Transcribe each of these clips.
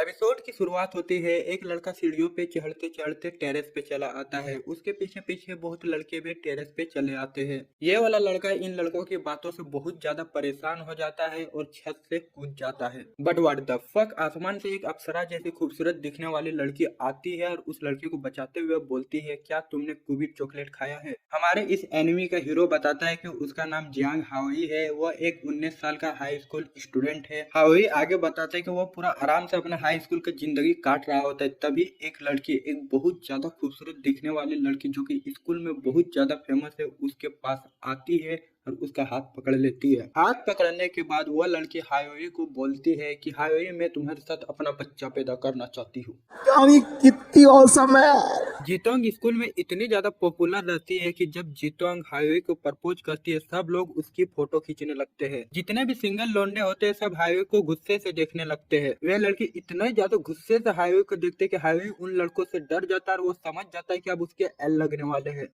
Episode की शुरुआत होती है। एक लड़का सीढ़ियों पे चढ़ते चढ़ते टेरेस पे चला आता है। उसके पीछे पीछे बहुत लड़के भी टेरेस पे चले आते हैं। ये वाला लड़का इन लड़कों की बातों से बहुत ज्यादा परेशान हो जाता है और छत से कूद जाता है। बट व्हाट द फक, आसमान से एक अप्सरा जैसी खूबसूरत दिखने वाली लड़की आती है और उस लड़की को बचाते हुए बोलती है, क्या तुमने कुबीर चॉकलेट खाया है? हमारे इस एनिमी का हीरो बताता है कि उसका नाम जियांग हाओई है। वह एक 19 साल का हाई स्कूल स्टूडेंट है। हाओई आगे बताता है कि वह पूरा आराम से अपना हाई स्कूल की जिंदगी काट रहा होता है। तभी एक लड़की, एक बहुत ज्यादा खूबसूरत दिखने वाली लड़की जो कि स्कूल में बहुत ज्यादा फेमस है, उसके पास आती है और उसका हाथ पकड़ लेती है। हाथ पकड़ने के बाद वह लड़की हायोई को बोलती है कि हायोई, मैं तुम्हारे साथ अपना बच्चा पैदा करना चाहती हूँ। यानी कितनी औसम है। जीतोंग स्कूल में इतनी ज्यादा पॉपुलर रहती है कि जब जीतोंग हाईवे को प्रपोज करती है, सब लोग उसकी फोटो खींचने लगते हैं। जितने भी सिंगल लौंडे होते हैं सब हाईवे को गुस्से से देखने लगते हैं। वे लड़की इतना ज्यादा गुस्से से हाईवे को देखते हैं कि हाईवे उन लड़कों से डर जाता है और वो समझ जाता है कि अब उसके एल लगने वाले हैं।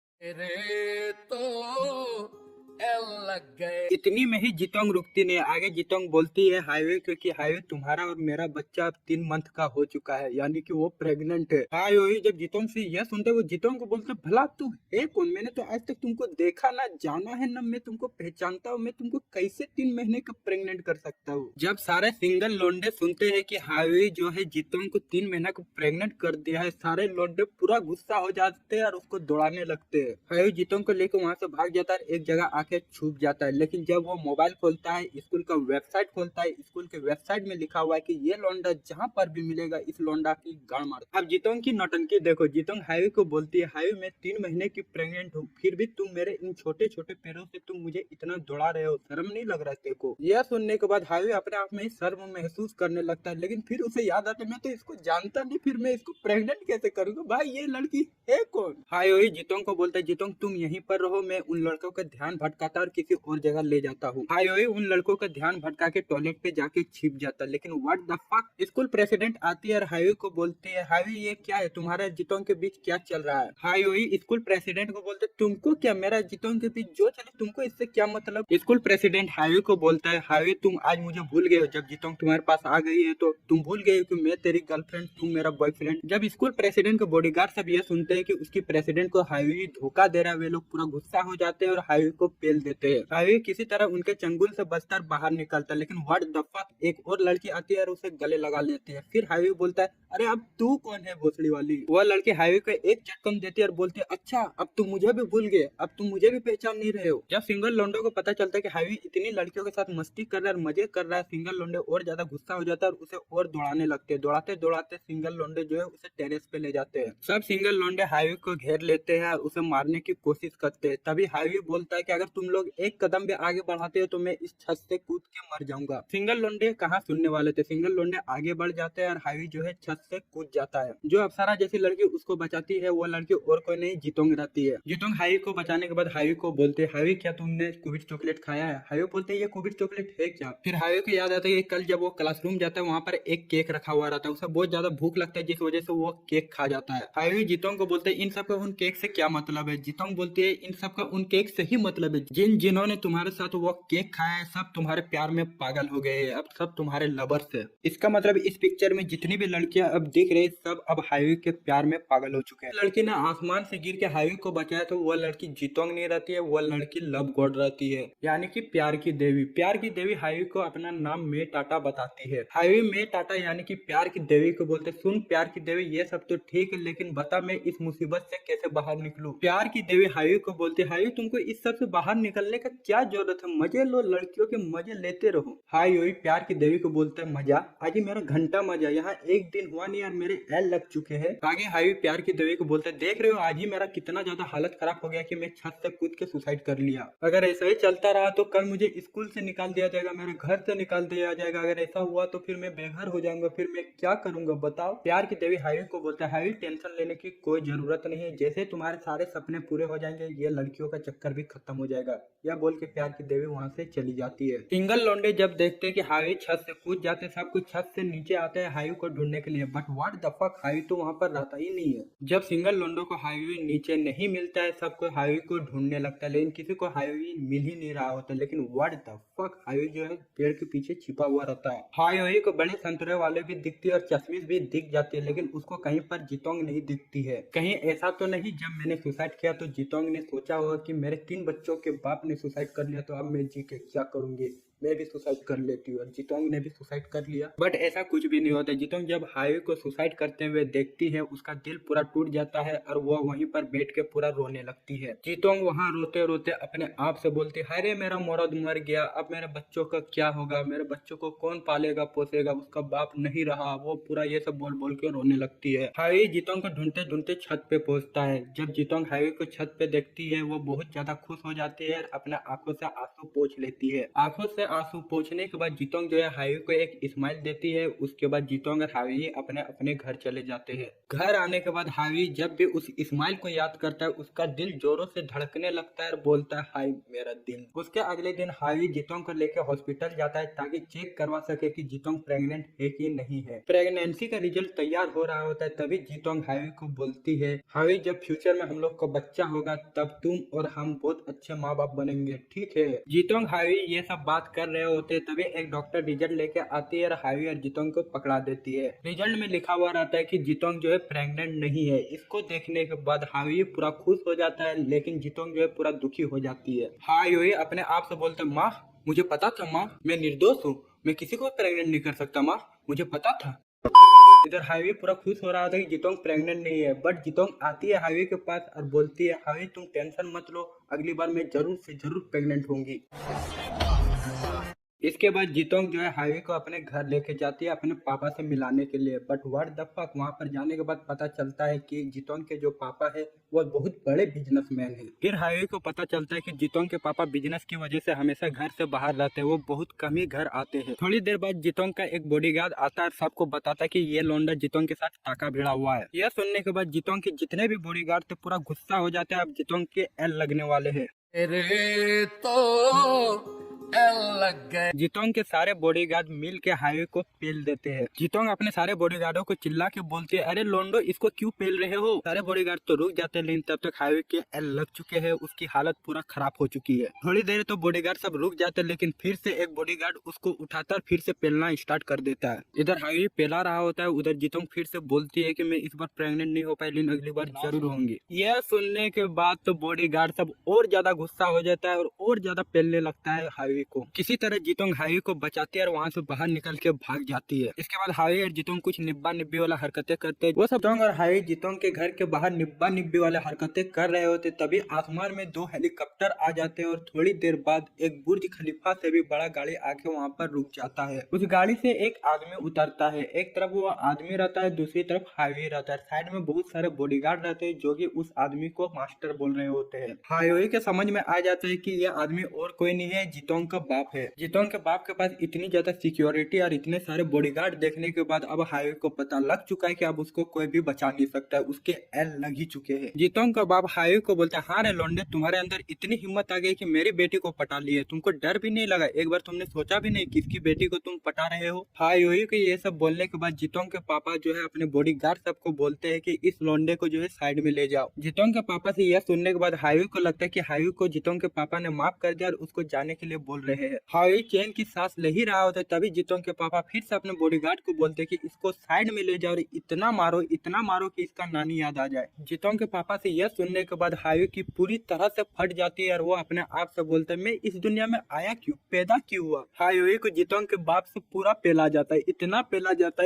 लग गए। इतनी में ही जितोंग रुकती नहीं, आगे जितोंग बोलती है हाईवे क्योंकि हाईवे तुम्हारा और मेरा बच्चा अब 3 मंथ का हो चुका है, यानी कि वो प्रेग्नेंट है। हाईवे जब जितोंग से यह सुनते वो जितोंग को बोलते, भला तू है कौन? मैंने तो आज तक तुमको देखा ना, जाना है ना, मैं तुमको पहचानता हूँ। मैं तुमको कैसे 3 महीने का प्रेग्नेंट कर सकता हूँ? जब सारे सिंगल लोंडे सुनते हैं कि हाईवे जो है जितोंग को 3 महीना को प्रेग्नेंट कर दिया है, सारे लोंडे पूरा गुस्सा हो जाते हैं और उसको दौड़ाने लगते हैं। हाईवे जितोंग को लेकर वहां से भाग जाता है, एक जगह आके छुप जाता है। लेकिन जब वो मोबाइल खोलता है, स्कूल का वेबसाइट खोलता है, स्कूल के वेबसाइट में लिखा हुआ है कि ये लौंडा जहाँ पर भी मिलेगा इस लौंडा की गाड़ मार। अब जितोंग की नौटंकी देखो। जितोंग हाईवे को बोलती है, हाईवे मैं 3 महीने की प्रेग्नेंट हूँ, फिर भी तुम मेरे इन छोटे छोटे पैरों से तुम मुझे इतना दौड़ा रहे हो, शर्म नहीं लग रहा तेरे को? यह सुनने के बाद हाईवे अपने आप में ही शर्म महसूस करने लगता है। लेकिन फिर उसे याद आता है, मैं तो इसको जानता नहीं, फिर मैं इसको प्रेग्नेंट कैसे करूंगा? भाई ये लड़की है कौन? हाईवे जितोंग को बोलता है, जितोंग तुम यहीं पर रहो, मैं उन लड़कों का ध्यान भटकाता और किसी और जगह ले जाता हूँ। हाईवे उन लड़कों का ध्यान भटका के टॉयलेट पे जाके छिप जाता है। लेकिन what the fuck, school president आती है और हाईवे को बोलती है, हाईवे ये क्या है, तुम्हारा जितोंग के बीच क्या चल रहा है? हाईवे स्कूल प्रेसिडेंट को बोलते, तुमको क्या, मेरा जितोंग के बीच जो चले तुमको इससे क्या मतलब? स्कूल प्रेसिडेंट हाईवे को बोलता है, हाईवे तुम आज मुझे भूल गए हो? जब जितोंग तुम्हारे पास आ गई है तो तुम भूल गए हो कि मैं तेरी गर्लफ्रेंड, तुम मेरा बॉयफ्रेंड। जब स्कूल प्रेसिडेंट के बॉडीगार्ड सब ये सुनते हैं कि उसकी प्रेसिडेंट को हाईवे धोखा दे रहा है, वे लोग पूरा गुस्सा हो जाते हैं और हाईवे को पेल देते हैं। हाईवे किसी तरह उनके चंगुल से बचकर बाहर निकलता है। लेकिन व्हाट द फक, एक और लड़की आती है और उसे गले लगा लेती है। फिर हाईवे बोलता है, अरे अब तू कौन है भोसड़ी वाली? वह लड़की हाईवे को एक झटकन देती है और बोलती है, अच्छा अब तुम मुझे भी भूल गए, अब तुम मुझे भी पहचान नहीं रहे हो? जब सिंगल लोंडो को पता चलता है कि हाईवे इतनी लड़कियों के साथ मस्ती कर रहा है, मजे कर रहा है, सिंगल लोंडे और ज्यादा गुस्सा हो जाता है और उसे और दौड़ाने लगते हैं। दौड़ाते दौड़ाते सिंगल लोंडे जो है उसे टेरेस पे ले जाते हैं। सब सिंगल लोंडे हाईवे को घेर लेते हैं और उसे मारने की कोशिश करते हैं। तभी हाईवे बोलता है कि अगर तुम लोग एक कदम भी आगे बढ़ाते हो तो मैं इस छत से कूद के मर जाऊंगा। सिंगल लोंडे कहाँ सुनने वाले थे, सिंगल लोंडे आगे बढ़ जाते हैं और हाईवे जो है छत से कूद जाता है। जो अप्सरा जैसी लड़की उसको बचाती है, वो लड़की और कोई नहीं, जितोंग रहती है। जितोंग हाईवे को बचाने के बाद हाईवे को बोलते हैं, हाईवे क्या तुमने कुबीर चॉकलेट खाया है? हाईवे बोलते हैं, ये कुबीर चॉकलेट है क्या? फिर हाईवे को याद आता है कि कल जब वो क्लासरूम जाता है वहाँ पर एक केक रखा हुआ रहता है, उसे बहुत ज्यादा भूख लगता है जिस वजह से वो केक खा जाता है। हाईवे जितोंग को बोलते हैं, इन सब का उन केक से क्या मतलब है? जितोंग बोलती है, इन सब का उन केक से ही मतलब है। जिन्होंने तुम्हारे साथ वो केक खाया है सब तुम्हारे प्यार में पागल हो गए हैं, अब सब तुम्हारे लवर्स है। इसका मतलब इस पिक्चर में जितनी भी लड़कियां अब दिख रही सब अब हाईवे के प्यार में पागल हो चुके हैं। लड़की ने आसमान से गिर के हाईवे को बचाया तो वो लड़की जितोंग नहीं रहती है, वो लड़की लव गॉड रहती है, यानी कि प्यार की देवी। प्यार की देवी हाईवे को अपना नाम मे टाटा बताती है। हाईवे मे टाटा यानी कि प्यार की देवी को बोलते, सुन प्यार की देवी, ये सब तो ठीक है लेकिन बता मैं इस मुसीबत से कैसे बाहर निकलूं? प्यार की देवी हाईवे को बोलते, हाईवे तुमको इस सब से बाहर निकलने का क्या जरूरत है, मजे लो, लड़कियों के मजे लेते रहो। हाईवे प्यार की देवी को बोलते है, मजा आज ही मेरा घंटा मजा, यहाँ एक दिन हुआ नहीं यार मेरे एल लग चुके हैं। आगे हाईवे प्यार की देवी को बोलते, देख रहे हो आज ही मेरा कितना ज्यादा हालत खराब हो गया कि मैं छत से कूद के सुसाइड कर लिया। अगर ऐसा ही चलता रहा तो कल मुझे स्कूल से निकाल दिया जाएगा, मेरे घर से निकाल दिया जाएगा। अगर ऐसा हुआ तो फिर मैं बेघर हो जाऊंगा, फिर मैं क्या करूंगा बताओ? प्यार की देवी हाईवे को बोलता है, हाईवे टेंशन लेने की कोई जरूरत नहीं है, जैसे तुम्हारे सारे सपने पूरे हो जाएंगे ये लड़कियों का चक्कर भी खत्म हो जाएगा। जाएगा, यह बोल के प्यार की देवी वहाँ से चली जाती है। सिंगल लौंडे जब देखते हैं कि हाईवे छत से कूद जाते, सब कुछ छत से नीचे आते हैं हाईवे को ढूंढने के लिए, but what the fuck, highway तो वहाँ पर रहता ही नहीं है। जब सिंगल लौंडो को हाईवे नीचे नहीं मिलता है, सबको हाईवे को ढूंढने लगता है, लेकिन किसी को हाईवे मिल ही नहीं रहा होता। लेकिन व्हाट द फक, हाईवे जो है पेड़ के पीछे छिपा हुआ रहता है। हाईवे को बड़े संतरे वाले भी दिखती है और चश्मिश भी दिख जाती है, लेकिन उसको कहीं पर जितोंग नहीं दिखती है। कहीं ऐसा तो नहीं जब मैंने सुसाइड किया तो जितोंग ने सोचा होगा कि मेरे 3 बच्चों के बाप ने सुसाइड कर लिया, तो अब मैं जी के क्या करूंगी, मैं भी सुसाइड कर लेती हूँ। और जितोंग ने भी सुसाइड कर लिया, बट ऐसा कुछ भी नहीं होता। जितोंग जब हाईवे को सुसाइड करते हुए देखती है, उसका दिल पूरा टूट जाता है और वो वहीं पर बैठ के पूरा रोने लगती है। जितोंग वहाँ रोते रोते अपने आप से बोलती है, अरे मेरा मर्द मर गया, अब मेरे बच्चों का क्या होगा, मेरे बच्चों को कौन पालेगा पोसेगा, उसका बाप नहीं रहा। वो पूरा ये सब बोल बोल के रोने लगती है। हाईवे जितोंग को ढूंढते ढूंढते छत पे पहुंचता है। जब जितोंग हाईवे को छत पे देखती है, वो बहुत ज्यादा खुश हो जाती है और अपने आंखों से आंसू पोंछ लेती है। आंखों से आंसू पोंछने के बाद जितोंग जो है हाईवे को एक स्माइल देती है। उसके बाद जितोंग और हाईवे अपने अपने घर चले जाते हैं। घर आने के बाद हाईवे जब भी उस स्माइल को याद करता है, उसका दिल जोरों से धड़कने लगता है और बोलता है, हाय मेरा दिल। उसके अगले दिन हाईवे जितोंग को लेकर हॉस्पिटल जाता है ताकि चेक करवा सके कि जितोंग प्रेग्नेंट है कि नहीं है। प्रेगनेंसी का रिजल्ट तैयार हो रहा होता है, तभी जितोंग हाईवे को बोलती है, हाईवे जब फ्यूचर में हम लोग को बच्चा होगा तब तुम और हम बहुत अच्छे माँ बाप बनेंगे, ठीक है। जितोंग हाईवे ये सब बात कर रहे होते तभी एक डॉक्टर रिजल्ट लेके आती है और हाईवे और जितोंग को पकड़ा देती है। रिजल्ट में लिखा हुआ रहता है कि जितोंग जो है प्रेग्नेंट नहीं है। इसको देखने के बाद हाईवे पूरा खुश हो जाता है, लेकिन जितोंग जो है पूरा दुखी हो जाती है। हाईवे अपने आप से बोलते, माँ मुझे पता था माँ, मैं निर्दोष हूँ, मैं किसी को प्रेग्नेंट नहीं कर सकता माँ, मुझे पता था। इधर हाईवे पूरा खुश हो रहा था कि जितोंग प्रेग्नेंट नहीं है, बट जितोंग आती है हाईवे के पास और बोलती है, हाईवे तुम टेंशन मत लो, अगली बार मैं जरूर से जरूर प्रेग्नेंट होंगी। इसके बाद जितोंग जो है हाईवे को अपने घर लेके जाती है अपने पापा से मिलाने के लिए, बट व्हाट द फक, वहाँ पर जाने के बाद पता चलता है कि जितोंग के जो पापा है वो बहुत बड़े बिजनेसमैन है। फिर हाईवे को पता चलता है कि जितोंग के पापा बिजनेस की वजह से हमेशा घर से बाहर रहते हैं, वो बहुत कम ही घर आते हैं। थोड़ी देर बाद जितोंग का एक बॉडीगार्ड आता है और सबको बताता है कि ये लौंडा जितोंग के साथ टाका भिड़ा हुआ है। यह सुनने के बाद जितोंग के जितने भी बॉडीगार्ड थे पूरा गुस्सा हो जाते हैं, अब जितोंग के एल लगने वाले है। जितोंग के सारे बॉडीगार्ड मिल के हाईवे को पेल देते हैं। जितोंग अपने सारे बॉडीगार्डों को चिल्ला के बोलती है, अरे लोंडो इसको क्यों पेल रहे हो। सारे बॉडीगार्ड तो रुक जाते हैं, लेकिन तब तक हाईवे के एल लग चुके हैं, उसकी हालत पूरा खराब हो चुकी है। थोड़ी देर तो बॉडीगार्ड सब रुक जाते हैं, लेकिन फिर से एक बॉडीगार्ड उसको उठाकर फिर से पेलना स्टार्ट कर देता है। इधर हाईवे पेला रहा होता है, उधर जितोंग फिर से बोलती है कि मैं इस बार प्रेग्नेंट नहीं हो पाई, लेकिन अगली बार जरूर होंगी। यह सुनने के बाद तो बॉडीगार्ड सब और ज्यादा गुस्सा हो जाता है और ज्यादा पेलने लगता है हाईवे को। किसी तरह जितोंग हाईवे को बचाती है और वहाँ से बाहर निकल के भाग जाती है। इसके बाद हाईवे और जितोंग कुछ निब्बा निब्बी वाला हरकतें करते हैं। वो सब जितोंग और हाईवे जितोंग के घर के बाहर निब्बा निब्बी वाले हरकतें कर रहे होते, तभी आसमान में 2 हेलीकॉप्टर आ जाते हैं और थोड़ी देर बाद एक बुर्ज खलीफा से भी बड़ा गाड़ी आके वहाँ पर रुक जाता है। उस गाड़ी से एक आदमी उतरता है, एक तरफ वो आदमी रहता है, दूसरी तरफ हाईवे रहता है। साइड में बहुत सारे बॉडीगार्ड रहते हैं जो कि उस आदमी को मास्टर बोल रहे होते हैं। हाईवे के समझ में आ जाता है कि यह आदमी और कोई नहीं है, जितोंग का बाप है। जितोंग के बाप के पास इतनी ज्यादा सिक्योरिटी और इतने सारे बॉडीगार्ड देखने के बाद अब हाईवे को पता लग चुका है कि अब उसको कोई भी बचा नहीं सकता है, उसके एल लग ही चुके हैं। जितोंग का बाप हाईवे को बोलता है, हाँ रे लौंडे, तुम्हारे अंदर इतनी हिम्मत आ गई कि मेरी बेटी को पटा लिए, तुमको डर भी नहीं लगा, एक बार तुमने सोचा भी नहीं किसकी बेटी को तुम पटा रहे हो। हाईवे को ये सब बोलने के बाद जितोंग के पापा जो है अपने बॉडीगार्ड सबको बोलते हैं कि इस लौंडे को जो है साइड में ले जाओ। जितोंग के पापा से यह सुनने के बाद हाईवे को लगता है कि हाईवे को जितोंग के पापा ने माफ कर दिया और उसको जाने के लिए बोल रहे हैं। हाईवे चैन की सांस ले ही रहा होता है, तभी जितोंग के पापा फिर से अपने बॉडीगार्ड को बोलते हैं कि इसको साइड में ले जाओ और इतना मारो कि इसका नानी याद आ जाए। जितोंग के पापा से यह सुनने के बाद हाईवे की पूरी तरह से फट जाती है और वो अपने आप से बोलते हैं, मैं इस दुनिया में आया क्यों, पैदा क्यों हुआ। हाईवे को जितोंग के बाप से पूरा पेला जाता है, इतना पेला जाता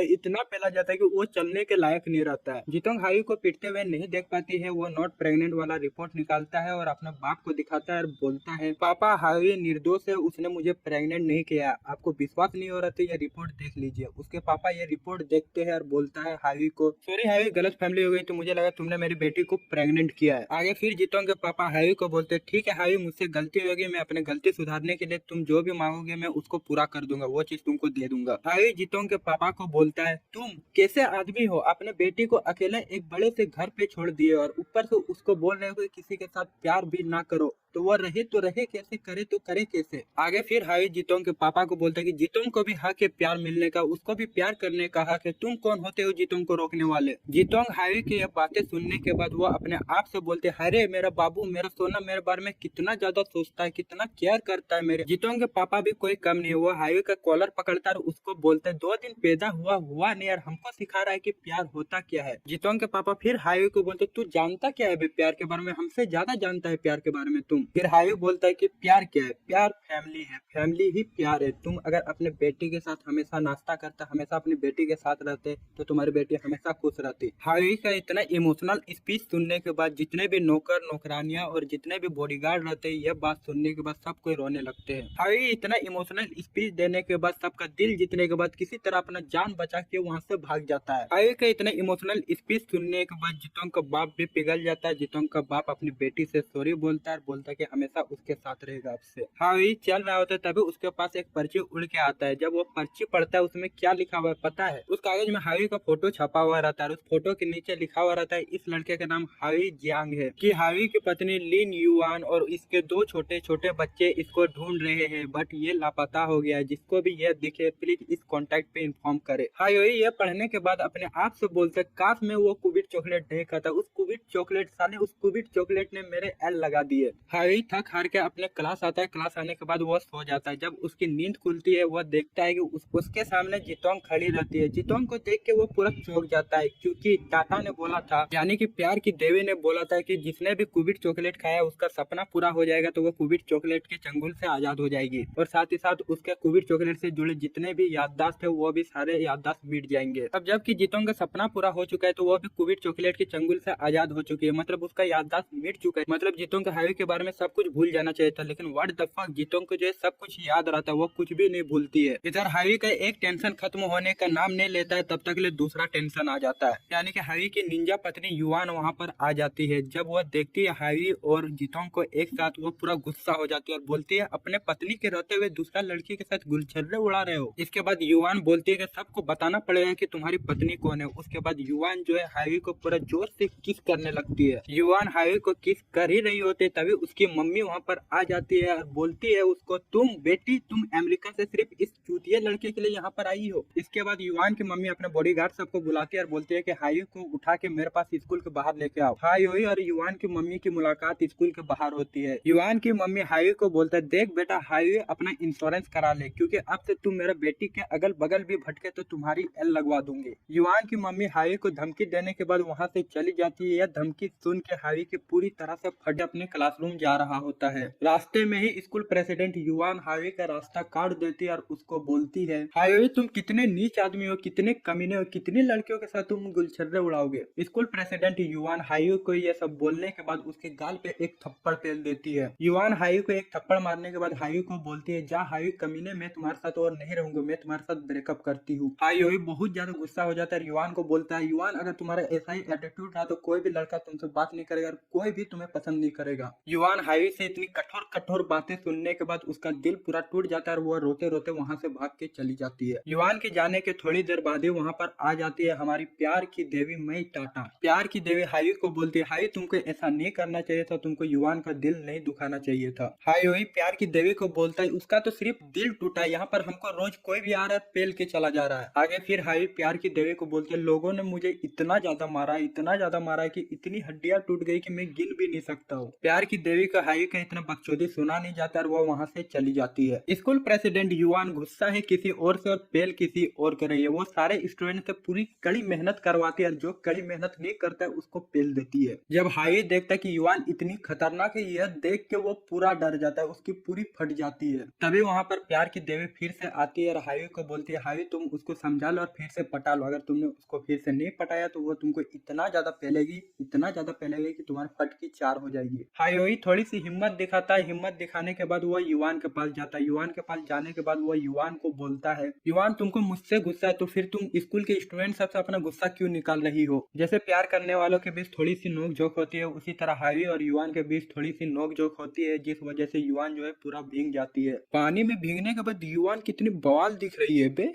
है कि वो चलने के लायक नहीं रहता है। जितोंग हाईवे को पीटते हुए नहीं देख पाती है, वो नॉट प्रेग्नेंट वाला रिपोर्ट निकालता है और अपने बाप को दिखाता है और बोलता है, पापा हाईवे निर्दोष है, उसने मुझे प्रेग्नेंट नहीं किया, आपको विश्वास नहीं हो रहा था, ये रिपोर्ट देख लीजिए। उसके पापा ये रिपोर्ट देखते हैं और बोलता है हाईवे को, सॉरी हाईवे, गलत फैमिली हो गई, तो मुझे लगा तुमने मेरी बेटी को प्रेग्नेंट किया है। आगे फिर जितोंग के पापा हाईवे को बोलते हैं, ठीक है हाईवे, मुझसे गलती हो गई, मैं अपने गलती सुधारने के लिए तुम जो भी मांगोगे मैं उसको पूरा कर दूंगा, वो चीज तुमको दे दूंगा। हाईवे जितोंग के पापा को बोलता है, तुम कैसे आदमी हो, अपने बेटी को अकेले एक बड़े से घर पे छोड़ दिए और ऊपर से उसको बोल रहे हो कि किसी के साथ प्यार भी ना करो। तो वो रहे तो रहे कैसे, करे तो करे कैसे। आगे फिर हाई जितोंग के पापा को बोलता है कि जितोंग को भी हक है प्यार मिलने का, उसको भी प्यार करने का हक है, तुम कौन होते हो जितोंग को रोकने वाले। जितोंग हाई की ये बातें सुनने के बाद वो अपने आप से बोलते, अरे मेरा बाबू, मेरा सोना मेरे बारे में कितना ज्यादा सोचता है, कितना केयर करता है मेरे। जितोंग के पापा भी कोई कम नहीं है, वो हाईवे का कॉलर पकड़ता है और उसको बोलता है 2 दिन पैदा हुआ नहीं यार, हमको सिखा रहा है कि प्यार होता क्या है। जितोंग के पापा फिर हाईवे को बोलते, तू जानता क्या है बे प्यार के बारे में, हमसे ज्यादा जानता है प्यार के बारे में तुम। फिर हाईवे बोलता है कि प्यार क्या है, प्यार फैमिली है, फैमिली ही प्यार है। तुम अगर अपने बेटी के साथ हमेशा नाश्ता करता, हमेशा अपनी बेटी के साथ रहते तो तुम्हारी बेटी हमेशा खुश रहती। हाईवे का इतना इमोशनल स्पीच सुनने के बाद जितने भी नौकर नौकरानियां और जितने भी बॉडीगार्ड रहते हैं, यह बात सुनने के बाद सब कोई रोने लगते हैं। हाईवे इतना इमोशनल स्पीच देने के बाद, सबका दिल जीतने के बाद किसी तरह अपना जान बचा के वहाँ से भाग जाता है। हाईवे का इतना इमोशनल स्पीच सुनने के बाद जितोंग का बाप भी पिघल जाता है। जितोंग का बाप अपनी बेटी से सॉरी बोलता है, बोलता है कि हमेशा उसके साथ रहेगा आपसे। हाईवे चल रहा होता है तभी उसके पास एक पर्ची उड़ के आता है। जब वो पर्ची पढ़ता है उसमें क्या लिखा हुआ है पता है? उस कागज में हाईवे का फोटो छपा हुआ रहता है। उस फोटो के नीचे लिखा हुआ रहता है इस लड़के का नाम हाईवे जियांग है, कि हाईवे की पत्नी लिन युआन और इसके 2 छोटे छोटे बच्चे इसको ढूंढ रहे हैं, बट ये लापता हो गया है। जिसको भी ये दिखे प्लीज इस कॉन्टेक्ट पे इन्फॉर्म करे। हाईवे ये पढ़ने के बाद अपने आप से बोलते, काश मैं वो कुबिट चॉकलेट नहीं खाता, उस कुबिट चॉकलेट साले उस कुबिट चॉकलेट ने मेरे एल लगा दिए। हाईवे थक हार के अपने क्लास आता है। क्लास आने के बाद वो सो जाता है। जब उसकी नींद खुलती है वह देखता है कि उसके सामने जितोंग खड़ी रहती है। जितोंग को देख के वो पूरा चौंक जाता है, क्योंकि टाटा ने बोला था, यानी कि प्यार की देवी ने बोला था कि जिसने भी कुबिट चॉकलेट खाया उसका सपना पूरा हो जाएगा, तो वो कुबिट चॉकलेट के चंगुल से आजाद हो जाएगी और साथ ही साथ उसके कुबिट चॉकलेट से जुड़े जितने भी याददाश्त है वो भी सारे याददाश्त मिट जाएंगे। अब जबकि जितोंग का सपना पूरा हो चुका है तो वो भी कुबिट चॉकलेट के चंगुल से आजाद हो चुकी है, मतलब उसका याददाश्त मिट चुका है। मतलब जितोंग का हाईवे के बारे में सब कुछ भूल जाना चाहिए था, लेकिन व्हाट द फक, जितोंग को जो है सब कुछ याद रहता है, वो कुछ भी नहीं भूलती है। इधर हाईवे का एक टेंशन खत्म होने का नाम नहीं लेता है, तब तक ले दूसरा टेंशन आ जाता है, यानी कि हाईवे की निंजा पत्नी युआन वहाँ पर आ जाती है। जब वह देखती है हाईवे और जितोंग को एक साथ, वो पूरा गुस्सा हो जाती है और बोलती है, अपने पत्नी के रहते हुए दूसरा लड़की के साथ गुलछर्रे उड़ा रहे हो। इसके बाद युआन बोलती है कि सबको बताना पड़ेगा कि तुम्हारी पत्नी कौन है। उसके बाद युआन जो है हाईवे को पूरा जोर से किस करने लगती है। युआन हाईवे को किस कर ही रही होती है तभी उसकी मम्मी वहाँ पर आ जाती है और बोलती है उसको, तुम बेटी, तुम अमेरिका से सिर्फ इस चूतिया लड़के के लिए यहाँ पर आई हो। इसके बाद युआन की मम्मी अपने बॉडीगार्ड सबको बुलाती है और बोलती है कि हाईवे को उठा के मेरे पास स्कूल के बाहर लेके आओ। हाईवे और युआन की मम्मी की मुलाकात स्कूल के बाहर होती है। युआन की मम्मी हाईवे को बोलता है, देख बेटा, हाईवे अपना इंश्योरेंस करा ले, क्योंकि अब से तुम मेरा बेटी के अगल बगल भी भटके तो तुम्हारी एल लगवा दूंगी। युआन की मम्मी हाईवे को धमकी देने के बाद वहाँ से चली जाती है। यह धमकी सुन के हाईवे की पूरी तरह से फट अपने क्लासरूम जा रहा होता है। रास्ते में ही स्कूल प्रेसिडेंट युआन हाईवे का रास्ता काट देती है और उसको बोलती है, हाईवे तुम कितने नीच आदमी हो, कितने कमीने हो, कितनी लड़कियों के साथ तुम गुलछर्रे उड़ाओगे। स्कूल प्रेसिडेंट युआन हाईवे को यह सब बोलने के बाद उसके गाल पे एक थप्पड़ पेल देती है। युआन हाईवे को एक थप्पड़ मारने के बाद हाईवे को बोलती है, जा हाईवे कमीने, मैं तुम्हारे साथ और नहीं रहूंगा, मैं तुम्हारे साथ ब्रेकअप करती हूँ। हाईवे बहुत ज्यादा गुस्सा हो जाता है, युआन को बोलता है, युआन अगर तुम्हारा ऐसा ही एटीट्यूड रहा तो कोई भी लड़का तुमसे बात नहीं करेगा, कोई भी तुम्हें पसंद नहीं करेगा। युआन हाईवे से इतनी कठोर कठोर बातें सुनने के बाद उसका दिल पूरा टूट जाता है और वो रोते रोते वहाँ से भाग के चली जाती है। युआन के जाने के थोड़ी देर बाद ही वहाँ पर आ जाती है हमारी प्यार की देवी मई टाटा। प्यार की देवी हाईवे को बोलती है, हाईवे तुमको ऐसा नहीं करना चाहिए था, तुमको युआन का दिल नहीं दुखाना चाहिए था। हाईवे प्यार की देवी को बोलता है, उसका तो सिर्फ दिल टूटा है, यहाँ पर हमको रोज कोई भी आ रहा है पेल के चला जा रहा है। आगे फिर हाईवे प्यार की देवी को बोलती है, लोगों ने मुझे इतना ज्यादा मारा है, इतना ज्यादा मारा है कि इतनी हड्डियां टूट गई कि मैं गिन भी नहीं सकता हूँ। प्यार की देवी का हाईवे का इतना बकचोदी सुना नहीं जाता और वो वहाँ से चली जाती है। स्कूल प्रेसिडेंट युआन गुस्सा है किसी और से और पेल किसी और कर रही है। वो सारे स्टूडेंट से पूरी कड़ी मेहनत करवाती है और जो कड़ी मेहनत नहीं करता है उसको पेल देती है। जब हाईवे देखता है कि युआन इतनी खतरनाक है, यह देख के वो पूरा डर जाता है, उसकी पूरी फट जाती है। तभी वहाँ पर प्यार की देवी फिर से आती है और हाईवे को बोलती है, हाईवे तुम उसको समझा लो और फिर से पटा लो, अगर तुमने उसको फिर से नहीं पटाया तो वो तुमको इतना ज्यादा पहलेगी, इतना ज्यादा पहलेगी कि तुम्हारी फट की 4 हो जाएगी। हाईवे थोड़ी सी हिम्मत दिखाता है। हिम्मत दिखाने के बाद वो युआन के पास जाता है। युआन के पास जाने के बाद वो युआन को बोलता है, युआन तुमको मुझसे गुस्सा है तो फिर तुम स्कूल के स्टूडेंट सबसे अपना गुस्सा क्यों निकाल रही हो। जैसे प्यार करने वालों के बीच थोड़ी सी नोक झोंक होती है, उसी तरह हाईवे और युआन के बीच थोड़ी सी नोक झोंक होती है, जिस वजह से युआन जो है पूरा भीग जाती है। पानी में भीगने के बाद युआन कितनी बवाल दिख रही है बे।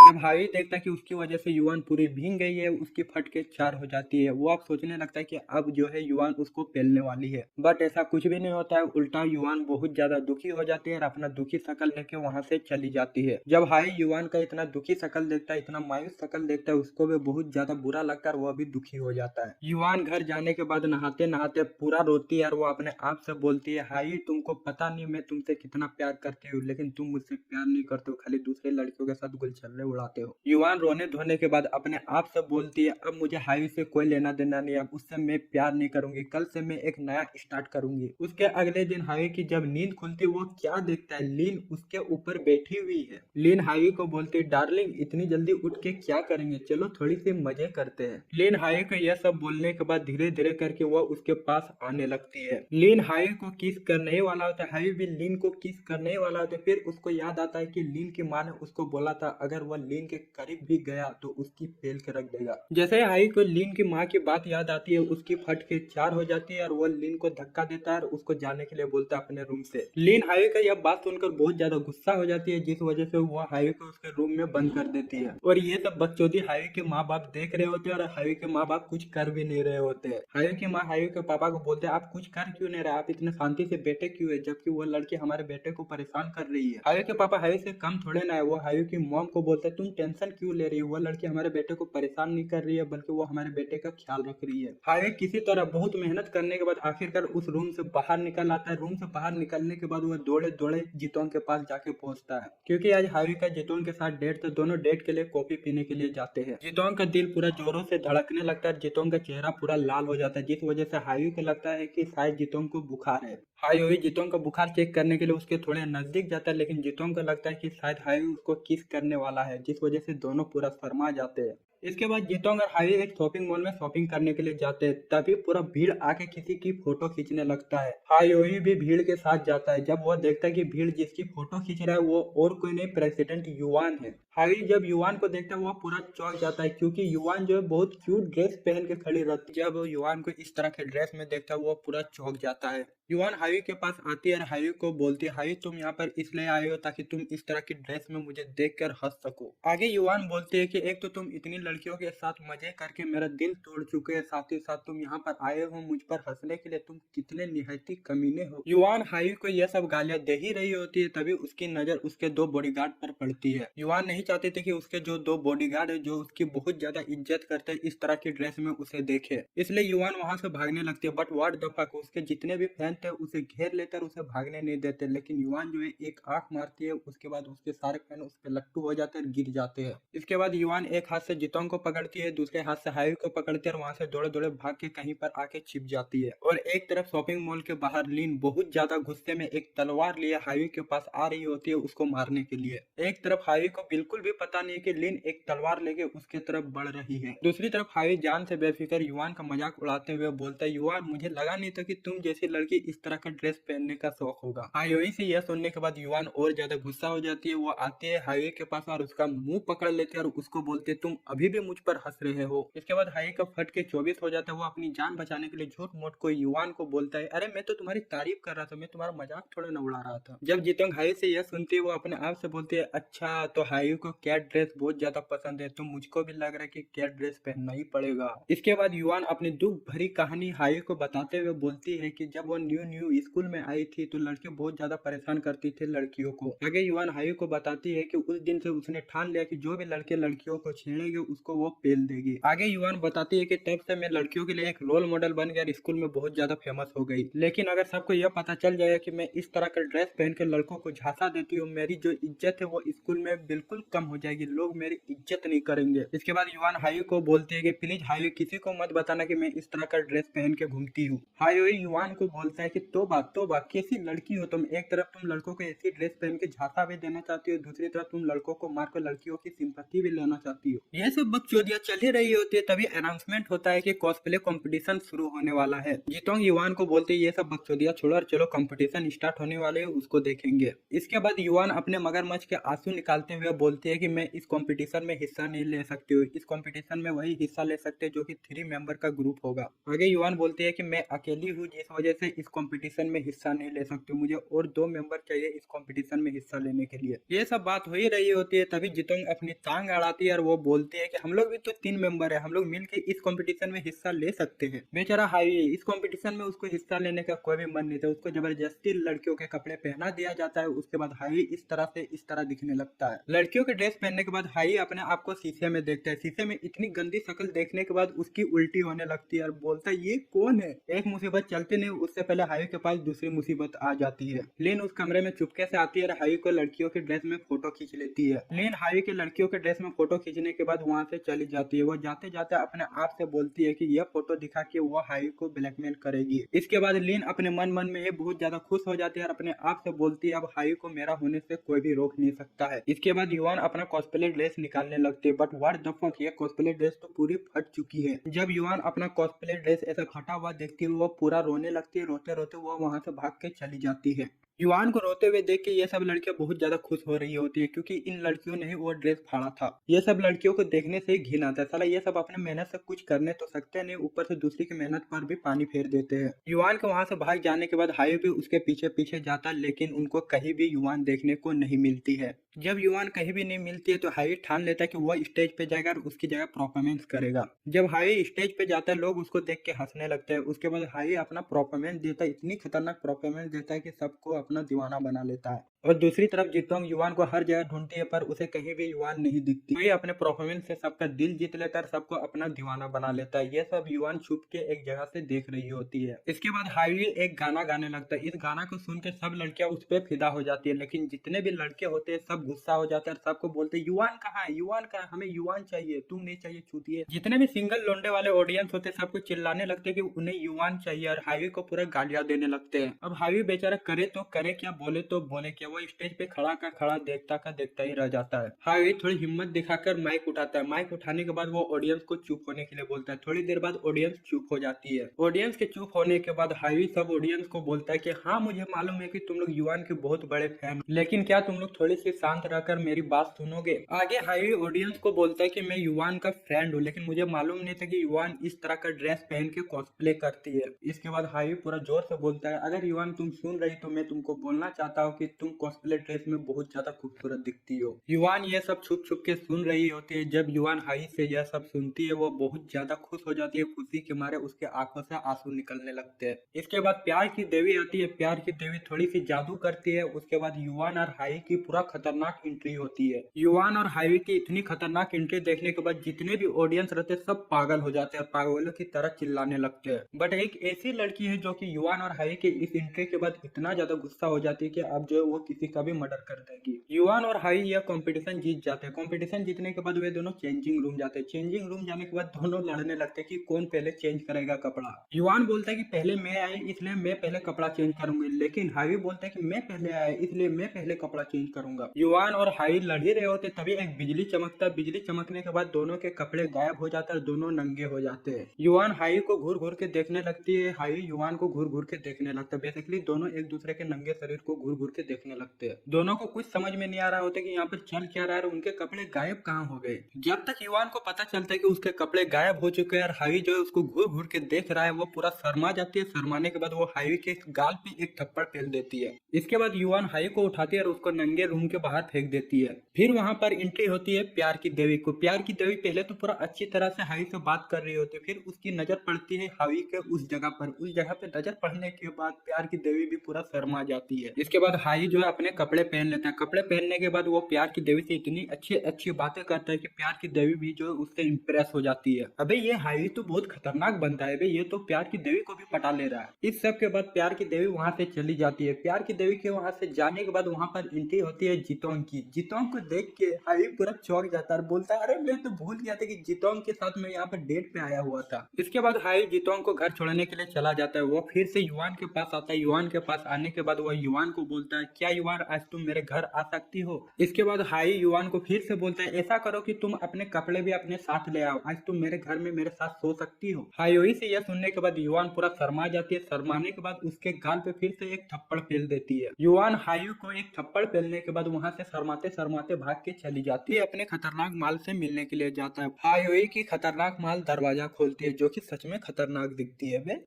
जब हावी देखता है कि उसकी वजह से युवान पूरी भीग गई है, उसकी फट के चार हो जाती है। वो अब सोचने लगता है कि अब जो है युवान उसको पेलने वाली है, बट ऐसा कुछ भी नहीं होता है। उल्टा युवान बहुत ज्यादा दुखी हो जाती है और अपना दुखी शक्ल लेके वहां से चली जाती है। जब हावी युवान का इतना दुखी शक्ल देखता है, इतना मायूस शक्ल देखता है, उसको भी बहुत ज्यादा बुरा लगता है और वह भी दुखी हो जाता है। युवान घर जाने के बाद नहाते नहाते पूरा रोती है और वो अपने आप से बोलती है, हावी तुमको पता नहीं मैं तुमसे कितना प्यार करती हूँ, लेकिन तुम मुझसे प्यार नहीं करते हो, खाली दूसरे लड़कियों के साथ गुलछर्रे उड़ाते हो। युवान रोने धोने के बाद अपने आप से बोलती है, अब मुझे हावी से कोई लेना देना नहीं, अब उससे मैं प्यार नहीं करूंगी, कल से मैं एक नया स्टार्ट करूंगी। उसके अगले दिन हावी की जब नींद खुलती वो क्या देखता है, लीन उसके ऊपर बैठी हुई है। लीन हावी को बोलती है, डार्लिंग इतनी जल्दी उठ के क्या करेंगे, चलो थोड़ी सी मजे करते हैं। लीन हावी को यह सब बोलने के बाद धीरे धीरे करके वह उसके पास आने लगती है। लीन हावी को किस करने वाला होता है, हावी भी लीन को किस करने वाला होता है। फिर उसको याद आता है कि लीन की माँ ने उसको बोला था अगर वह लीन के करीब भी गया तो उसकी पेल के रख देगा। जैसे हावी को लीन की माँ की बात याद आती है, उसकी फट के चार हो जाती है और वह लीन को धक्का देता है और उसको जाने के लिए बोलता है अपने रूम से। लीन हावी का यह बात सुनकर बहुत ज्यादा गुस्सा हो जाती है, जिस वजह से वह हावी को उसके रूम में बंद कर देती है। और ये सब बकचोदी हावी के माँ बाप देख रहे होते हैं और हावी के माँ बाप कुछ कर भी नहीं रहे होते हैं। हावी की माँ हावी के पापा को बोलते हैं, आप कुछ कर क्यों नहीं रहे, आप इतने शांति से बैठे क्यों है, जबकि वो लड़की हमारे बेटे को परेशान कर रही है। हावी के पापा हावी से कम थोड़े ना है, वो हावी की मॉम को बोलते हैं, तुम टेंशन क्यों ले रही हो, वो लड़की हमारे बेटे को परेशान नहीं कर रही है, बल्कि वो हमारे बेटे का ख्याल रख रही है। हावी किसी तरह बहुत मेहनत करने के बाद आखिरकार उस रूम से बाहर निकल आता है। रूम से बाहर निकलने के बाद वह दौड़े दौड़े जीतोंग के पास जाके पहुंचता है, क्योंकि आज हावी का जीतोंग के साथ डेट, तो दोनों डेट के लिए कॉफी पीने के लिए जाते हैं। जीतोंग का दिल पूरा जोरों से धड़कने लगता है, जीतोंग का चेहरा पूरा लाल हो जाता है, जिस वजह से हावी को लगता है कि शायद जीतोंग को बुखार है। हावी जीतोंग का बुखार चेक करने के लिए उसके थोड़े नजदीक जाता है, लेकिन जीतोंग को लगता है कि शायद हावी उसको किस करने वाला है, जिस वजह से दोनों पूरा शर्मा जाते हैं। इसके बाद जीतोंग और हावी एक शॉपिंग मॉल में शॉपिंग करने के लिए जाते हैं, तभी पूरा भीड़ आके किसी की फोटो खींचने लगता है। हावी भी भीड़ के साथ जाता है। जब वह देखता है कि भीड़ जिसकी फोटो खींच रहा है वो और कोई नहीं, प्रेसिडेंट युवान है। हावी जब युवान को देखता है वह पूरा चौंक जाता है, क्योंकि युवान जो है बहुत क्यूट ड्रेस पहन के खड़ी रहती है। जब वो युवान को इस तरह के ड्रेस में देखता है वो पूरा चौंक जाता है। युवान हावी के पास आती है और हावी को बोलती है, हावी तुम यहाँ पर इसलिए आए हो ताकि तुम इस तरह की ड्रेस में मुझे देखकर हंस सको। आगे युवान बोलती है कि एक तो तुम इतनी लड़कियों के साथ मजे करके मेरा दिल तोड़ चुके हैं, साथ ही साथ तुम यहाँ पर आए हो मुझ पर हंसने के लिए, तुम कितने निहायती कमीने हो। युवान हावी को यह सब गालियां दे ही रही होती है, तभी उसकी नजर उसके दो बॉडीगार्ड पर पड़ती है। युवान नहीं चाहते थे कि उसके जो दो बॉडीगार्ड है जो उसकी बहुत ज्यादा इज्जत करते हैं इस तरह की ड्रेस में उसे देखे, इसलिए युवान वहां से भागने लगती है। बट व्हाट द फक, उसके जितने भी फैन थे उसे घेर लेते और उसे भागने नहीं देते, लेकिन युवान जो है एक आंख मारती है, उसके बाद उसके सारे फैन उस पर लट्टू हो जाते हैं और गिर जाते हैं। इसके बाद युवान एक हाथ से जीतोंग को पकड़ती है, दूसरे हाथ से हावी को पकड़ती है और वहां से दौड़े दौड़े भाग के कहीं पर आके छिप जाती है। और एक तरफ शॉपिंग मॉल के बाहर लीन बहुत ज्यादा गुस्से में एक तलवार लिए हावी के पास आ रही होती है उसको मारने के लिए। एक तरफ हावी को बिल्कुल भी पता नहीं कि लीन एक तलवार लेके उसके तरफ बढ़ रही है। दूसरी तरफ हावी जान से बेफिक्र युवान का मजाक उड़ाते हुए बोलता है, युवान मुझे लगा नहीं था कि तुम जैसी लड़की इस तरह का ड्रेस पहनने का शौक होगा। हावी से यह सुनने के बाद युवान और ज्यादा गुस्सा हो जाती है। वो आती है हावी के पास और उसका मुंह पकड़ लेते हैं और उसको बोलते, तुम अभी भी मुझ पर हंस रहे हो। इसके बाद हावी का फट के 24 हो जाता है। वो अपनी जान बचाने के लिए झूठ मूठ को युवान को बोलता है, अरे मैं तो तुम्हारी तारीफ कर रहा था, मैं तुम्हारा मजाक थोड़ा न उड़ा रहा था। जब जीतोंग हावी से यह सुनती है वो अपने आप से बोलती है, अच्छा तो हावी को कैट ड्रेस बहुत ज्यादा पसंद है, तो मुझको भी लग रहा है कि कैट ड्रेस पहनना ही पड़ेगा। इसके बाद युवान अपनी दुख भरी कहानी हावी को बताते हुए बोलती है कि जब वो न्यू स्कूल में आई थी तो लड़के बहुत ज्यादा परेशान करती थी लड़कियों को। आगे युवान हावी को बताती है कि उस दिन से उसने ठान लिया कि जो भी लड़के लड़कियों को छेड़ेंगे उसको वो पेल देगी। आगे युवान बताती है कि तब से मैं लड़कियों के लिए एक रोल मॉडल बन गया, स्कूल में बहुत ज्यादा फेमस हो गई। लेकिन अगर सबको यह पता चल जाएगा कि मैं इस तरह का ड्रेस पहन के लड़कों को झांसा देती हूँ, मेरी जो इज्जत है वो स्कूल में बिल्कुल कम हो जाएगी, लोग मेरी इज्जत नहीं करेंगे। इसके बाद युवान हावी को बोलती है कि प्लीज हावी किसी को मत बताना कि मैं इस तरह का ड्रेस पहन के घूमती हूँ। हावी युवान को बोलता है कि तोबा कैसी लड़की हो तुम, एक तरफ तुम लड़कों को ऐसी ड्रेस पहन के झांसा भी देना चाहती हो, दूसरी तरफ तुम लड़कों को मारकर लड़कियों की सिंपैथी भी लेना चाहती हो। यह सब बकचोदियां चल ही रही होती है, तभी अनाउंसमेंट होता है कि कॉस्प्ले कंपटीशन शुरू होने वाला है। जीतोंग युवान को बोलते ये सब बकचोदियां छोड़ो और चलो कंपटीशन स्टार्ट होने वाले है, उसको देखेंगे। इसके बाद युवान अपने मगरमच्छ के आंसू निकालते हुए बोलती बोलती है कि मैं इस कंपटीशन में हिस्सा नहीं ले सकती हूँ, इस कंपटीशन में वही हिस्सा ले सकते हैं जो कि 3 मेंबर का ग्रुप होगा। आगे युआन बोलती है कि मैं अकेली हूँ जिस वजह से इस कंपटीशन में हिस्सा नहीं ले सकती हूँ, मुझे और 2 मेंबर चाहिए इस कंपटीशन में हिस्सा लेने के लिए। ये सब बात हो ही रही होती है, तभी जितोंग अपनी टांग अड़ाती है और वो बोलती है कि हम लोग भी तो 3 मेंबर है, हम लोग मिलकर इस कंपटीशन में हिस्सा ले सकते हैं। बेचारा हाई इस कंपटीशन में उसको हिस्सा लेने का कोई भी मन नहीं था, उसको जबरदस्ती लड़कियों के कपड़े पहना दिया जाता है। उसके बाद हाई इस तरह दिखने लगता है। लड़कियों के ड्रेस पहनने के बाद हाई अपने आप को शीशे में देखता है। शीशे में इतनी गंदी शक्ल देखने के बाद उसकी उल्टी होने लगती है और बोलता है ये कौन है। एक मुसीबत चलती नहीं उससे पहले हाई के पास दूसरी मुसीबत आ जाती है। लिन उस कमरे में चुपके से आती है और हाई को लड़कियों के ड्रेस में फोटो खींच लेती है। लिन हाई के लड़कियों के ड्रेस में फोटो खींचने के बाद वहाँ से चली जाती है। वो जाते जाते अपने आप से बोलती है कि यह फोटो दिखा के वो हाई को ब्लैकमेल करेगी। इसके बाद लिन अपने मन में ये बहुत ज्यादा खुश हो जाती है और अपने आप से बोलती है अब हाई को मेरा होने से कोई भी रोक नहीं सकता है। इसके बाद युआन अपना कॉस्प्ले ड्रेस निकालने लगती है, बट व्हाट द फक, ये कॉस्प्ले ड्रेस तो पूरी फट चुकी है। जब युआन अपना कॉस्प्ले ड्रेस ऐसा फटा हुआ देखती है वो पूरा रोने लगती है। रोते रोते वो वहाँ से भाग के चली जाती है। युआन को रोते हुए देख के ये सब लड़कियां बहुत ज्यादा खुश हो रही होती है क्योंकि इन लड़कियों ने ही वो ड्रेस फाड़ा था। ये सब लड़कियों को देखने से ही घिन आता है, साला ये सब अपने मेहनत से कुछ करने तो सकते नहीं, ऊपर से दूसरी की मेहनत पर भी पानी फेर देते हैं। युआन के वहां से भाग जाने के बाद हाई भी उसके पीछे पीछे जाता है, लेकिन उनको कहीं भी युआन देखने को नहीं मिलती है। जब युआन कहीं भी नहीं मिलती है तो हाई ठान लेता है कि वो स्टेज पे जाएगा और उसकी जगह परफॉर्मेंस करेगा। जब हाई स्टेज पे जाता है लोग उसको देख के हंसने लगते हैं। उसके बाद हाई अपना परफॉर्मेंस देता है, इतनी खतरनाक परफॉर्मेंस देता है कि सबको अपना दीवाना बना लेता है। और दूसरी तरफ जितोंग युआन को हर जगह ढूंढती है पर उसे कहीं भी युआन नहीं दिखती। वही अपने परफॉर्मेंस से सबका दिल जीत लेता है, सबको अपना दीवाना बना लेता है। ये सब युआन छुप के एक जगह से देख रही होती है। इसके बाद हाई एक गाना गाने लगता है। इस गाना को सुन के सब लड़कियां उस पर फिदा हो जाती है, लेकिन जितने भी लड़के होते हैं सब गुस्सा हो जाते हैं और सबको बोलते हैं युआन कहाँ है, युआन कहाँ है, हमें युआन चाहिए, तुम नहीं चाहिए चूतिए। जितने भी सिंगल लोंडे वाले ऑडियंस होते हैं सबको चिल्लाने लगते हैं कि उन्हें युआन चाहिए और हाईवे को पूरा गालियां देने लगते हैं। अब हाईवे बेचारा करे तो करे क्या, बोले तो बोले क्या, वो स्टेज पे खड़ा का खड़ा देखता का देखता ही रह जाता है। हाईवे थोड़ी हिम्मत दिखाकर माइक उठाता है। माइक उठाने के बाद वो ऑडियंस को चुप होने के लिए बोलता है। थोड़ी देर बाद ऑडियंस चुप हो जाती है। ऑडियंस के चुप होने के बाद हाईवे सब ऑडियंस को बोलता है कि हाँ मुझे मालूम है कि तुम लोग युआन के बहुत बड़े फैन, लेकिन क्या तुम लोग थोड़ी सी शांत रहकर मेरी बात सुनोगे। आगे हाईवे ऑडियंस को बोलता है कि मैं युआन का फ्रेंड हूँ, लेकिन मुझे मालूम नहीं था कि युआन इस तरह का ड्रेस पहन के कॉस्प्ले करती है। इसके बाद हाईवे पूरा जोर से बोलता है अगर युआन तुम सुन रही तो मैं तुमको बोलना चाहता हूँ कि तुम कॉस्प्ले ड्रेस में बहुत ज्यादा खूबसूरत दिखती हो। युआन ये सब छुप छुप के सुन रही होती है। जब युआन हाई से यह सब सुनती है वो बहुत ज्यादा खुश हो जाती है। खुशी के मारे उसके आंखों से आंसू निकलने लगते हैं। इसके बाद प्यार की देवी आती है। प्यार की देवी थोड़ी सी जादू करती है। उसके बाद युआन और हाई की पूरा खतरनाक एंट्री होती है। युआन और हाई की इतनी खतरनाक एंट्री देखने के बाद जितने भी ऑडियंस रहते हैं सब पागल हो जाते हैं, पागलों की तरह चिल्लाने लगते हैं। बट एक ऐसी लड़की है जो कि युआन और हाई के इस एंट्री के बाद इतना ज्यादा गुस्सा हो जाती है कि अब जो है वो किसी का भी मर्डर कर देगी। युआन और हाई यह कंपटीशन जीत जाते हैं। कंपटीशन जीतने के बाद वे दोनों चेंजिंग रूम जाते हैं। चेंजिंग रूम जाने के बाद दोनों लड़ने लगते हैं कि कौन पहले चेंज करेगा कपड़ा। युआन बोलता है कि पहले मैं आए इसलिए मैं पहले कपड़ा चेंज करूंगी, लेकिन हाई बोलता है कि मैं पहले आया इसलिए मैं पहले कपड़ा चेंज करूंगा। युआन और हाई लड़ ही रहे होते तभी एक बिजली चमकता है। बिजली चमकने के बाद दोनों के कपड़े गायब हो जाते हैं, दोनों नंगे हो जाते हैं। युआन हाई को घूर घूर के देखने लगती है, हाई युआन को घूर घूर के देखने लगता है। बेसिकली दोनों एक दूसरे के नंगे शरीर को घूर घूर के देखने लगते हैं। दोनों को कुछ समझ में नहीं आ रहा होता कि यहाँ पर चल क्या रहा है, उनके कपड़े गायब कहाँ हो गए। जब तक युआन को पता चलता है कि उसके कपड़े गायब हो चुके हैं और हाई जो है उसको घूर घूर के देख रहा है, वो पूरा शर्मा जाती है। शर्माने के बाद वो हाई के गाल पे एक थप्पड़ फेंक देती है। इसके बाद युआन हाई को उठाती है और उसको नंगे रूम के बाहर फेंक देती है। फिर वहां पर एंट्री होती है प्यार की देवी को। प्यार की देवी पहले तो पूरा अच्छी तरह से हाई से बात कर रही होती है, फिर उसकी नजर पड़ती है हाई के उस जगह पर। उस जगह पे नजर पड़ने के बाद प्यार की देवी भी पूरा शर्मा जाती है। इसके बाद हाई जो है अपने कपड़े पहन लेता है। कपड़े पहनने के बाद वो प्यार की देवी से इतनी अच्छी अच्छी बातें करता है कि प्यार की देवी भी जो है उससे इम्प्रेस हो जाती है। अबे ये हाई तो बहुत खतरनाक बनता है, ये तो प्यार की देवी को भी पटा ले रहा है। इस सब के बाद प्यार की देवी वहां से चली जाती है। प्यार की देवी के वहां से जाने के बाद वहां पर एंट्री होती है जितोंग की। जितोंग को देख के हाई पूरा चौंक जाता है, बोलता है अरे मैं तो भूल गया था कि जितोंग के साथ मैं यहाँ पर डेट पे आया हुआ था। इसके बाद हाई जितोंग को घर छोड़ने के लिए चला जाता है। वो फिर से युआन के पास आता है। युआन के पास आने के बाद वो युआन को बोलता है क्या युवान आज तुम मेरे घर आ सकती हो। इसके बाद हाई युवान को फिर से बोलता है ऐसा करो कि तुम अपने कपड़े भी अपने साथ ले आओ, आज तुम मेरे घर में मेरे साथ सो सकती हो। हायोई से यह सुनने के बाद युवान पूरा शर्मा जाती है। शर्माने के बाद उसके गाल पे फिर से एक थप्पड़ फेल देती है। युवान हायू को एक थप्पड़ फेलने के बाद वहां से शर्माते शर्माते भाग के चली जाती है। अपने खतरनाक माल से मिलने के लिए जाता है। हायोई की खतरनाक माल दरवाजा खोलती है जो कि सच में खतरनाक दिखती है। वे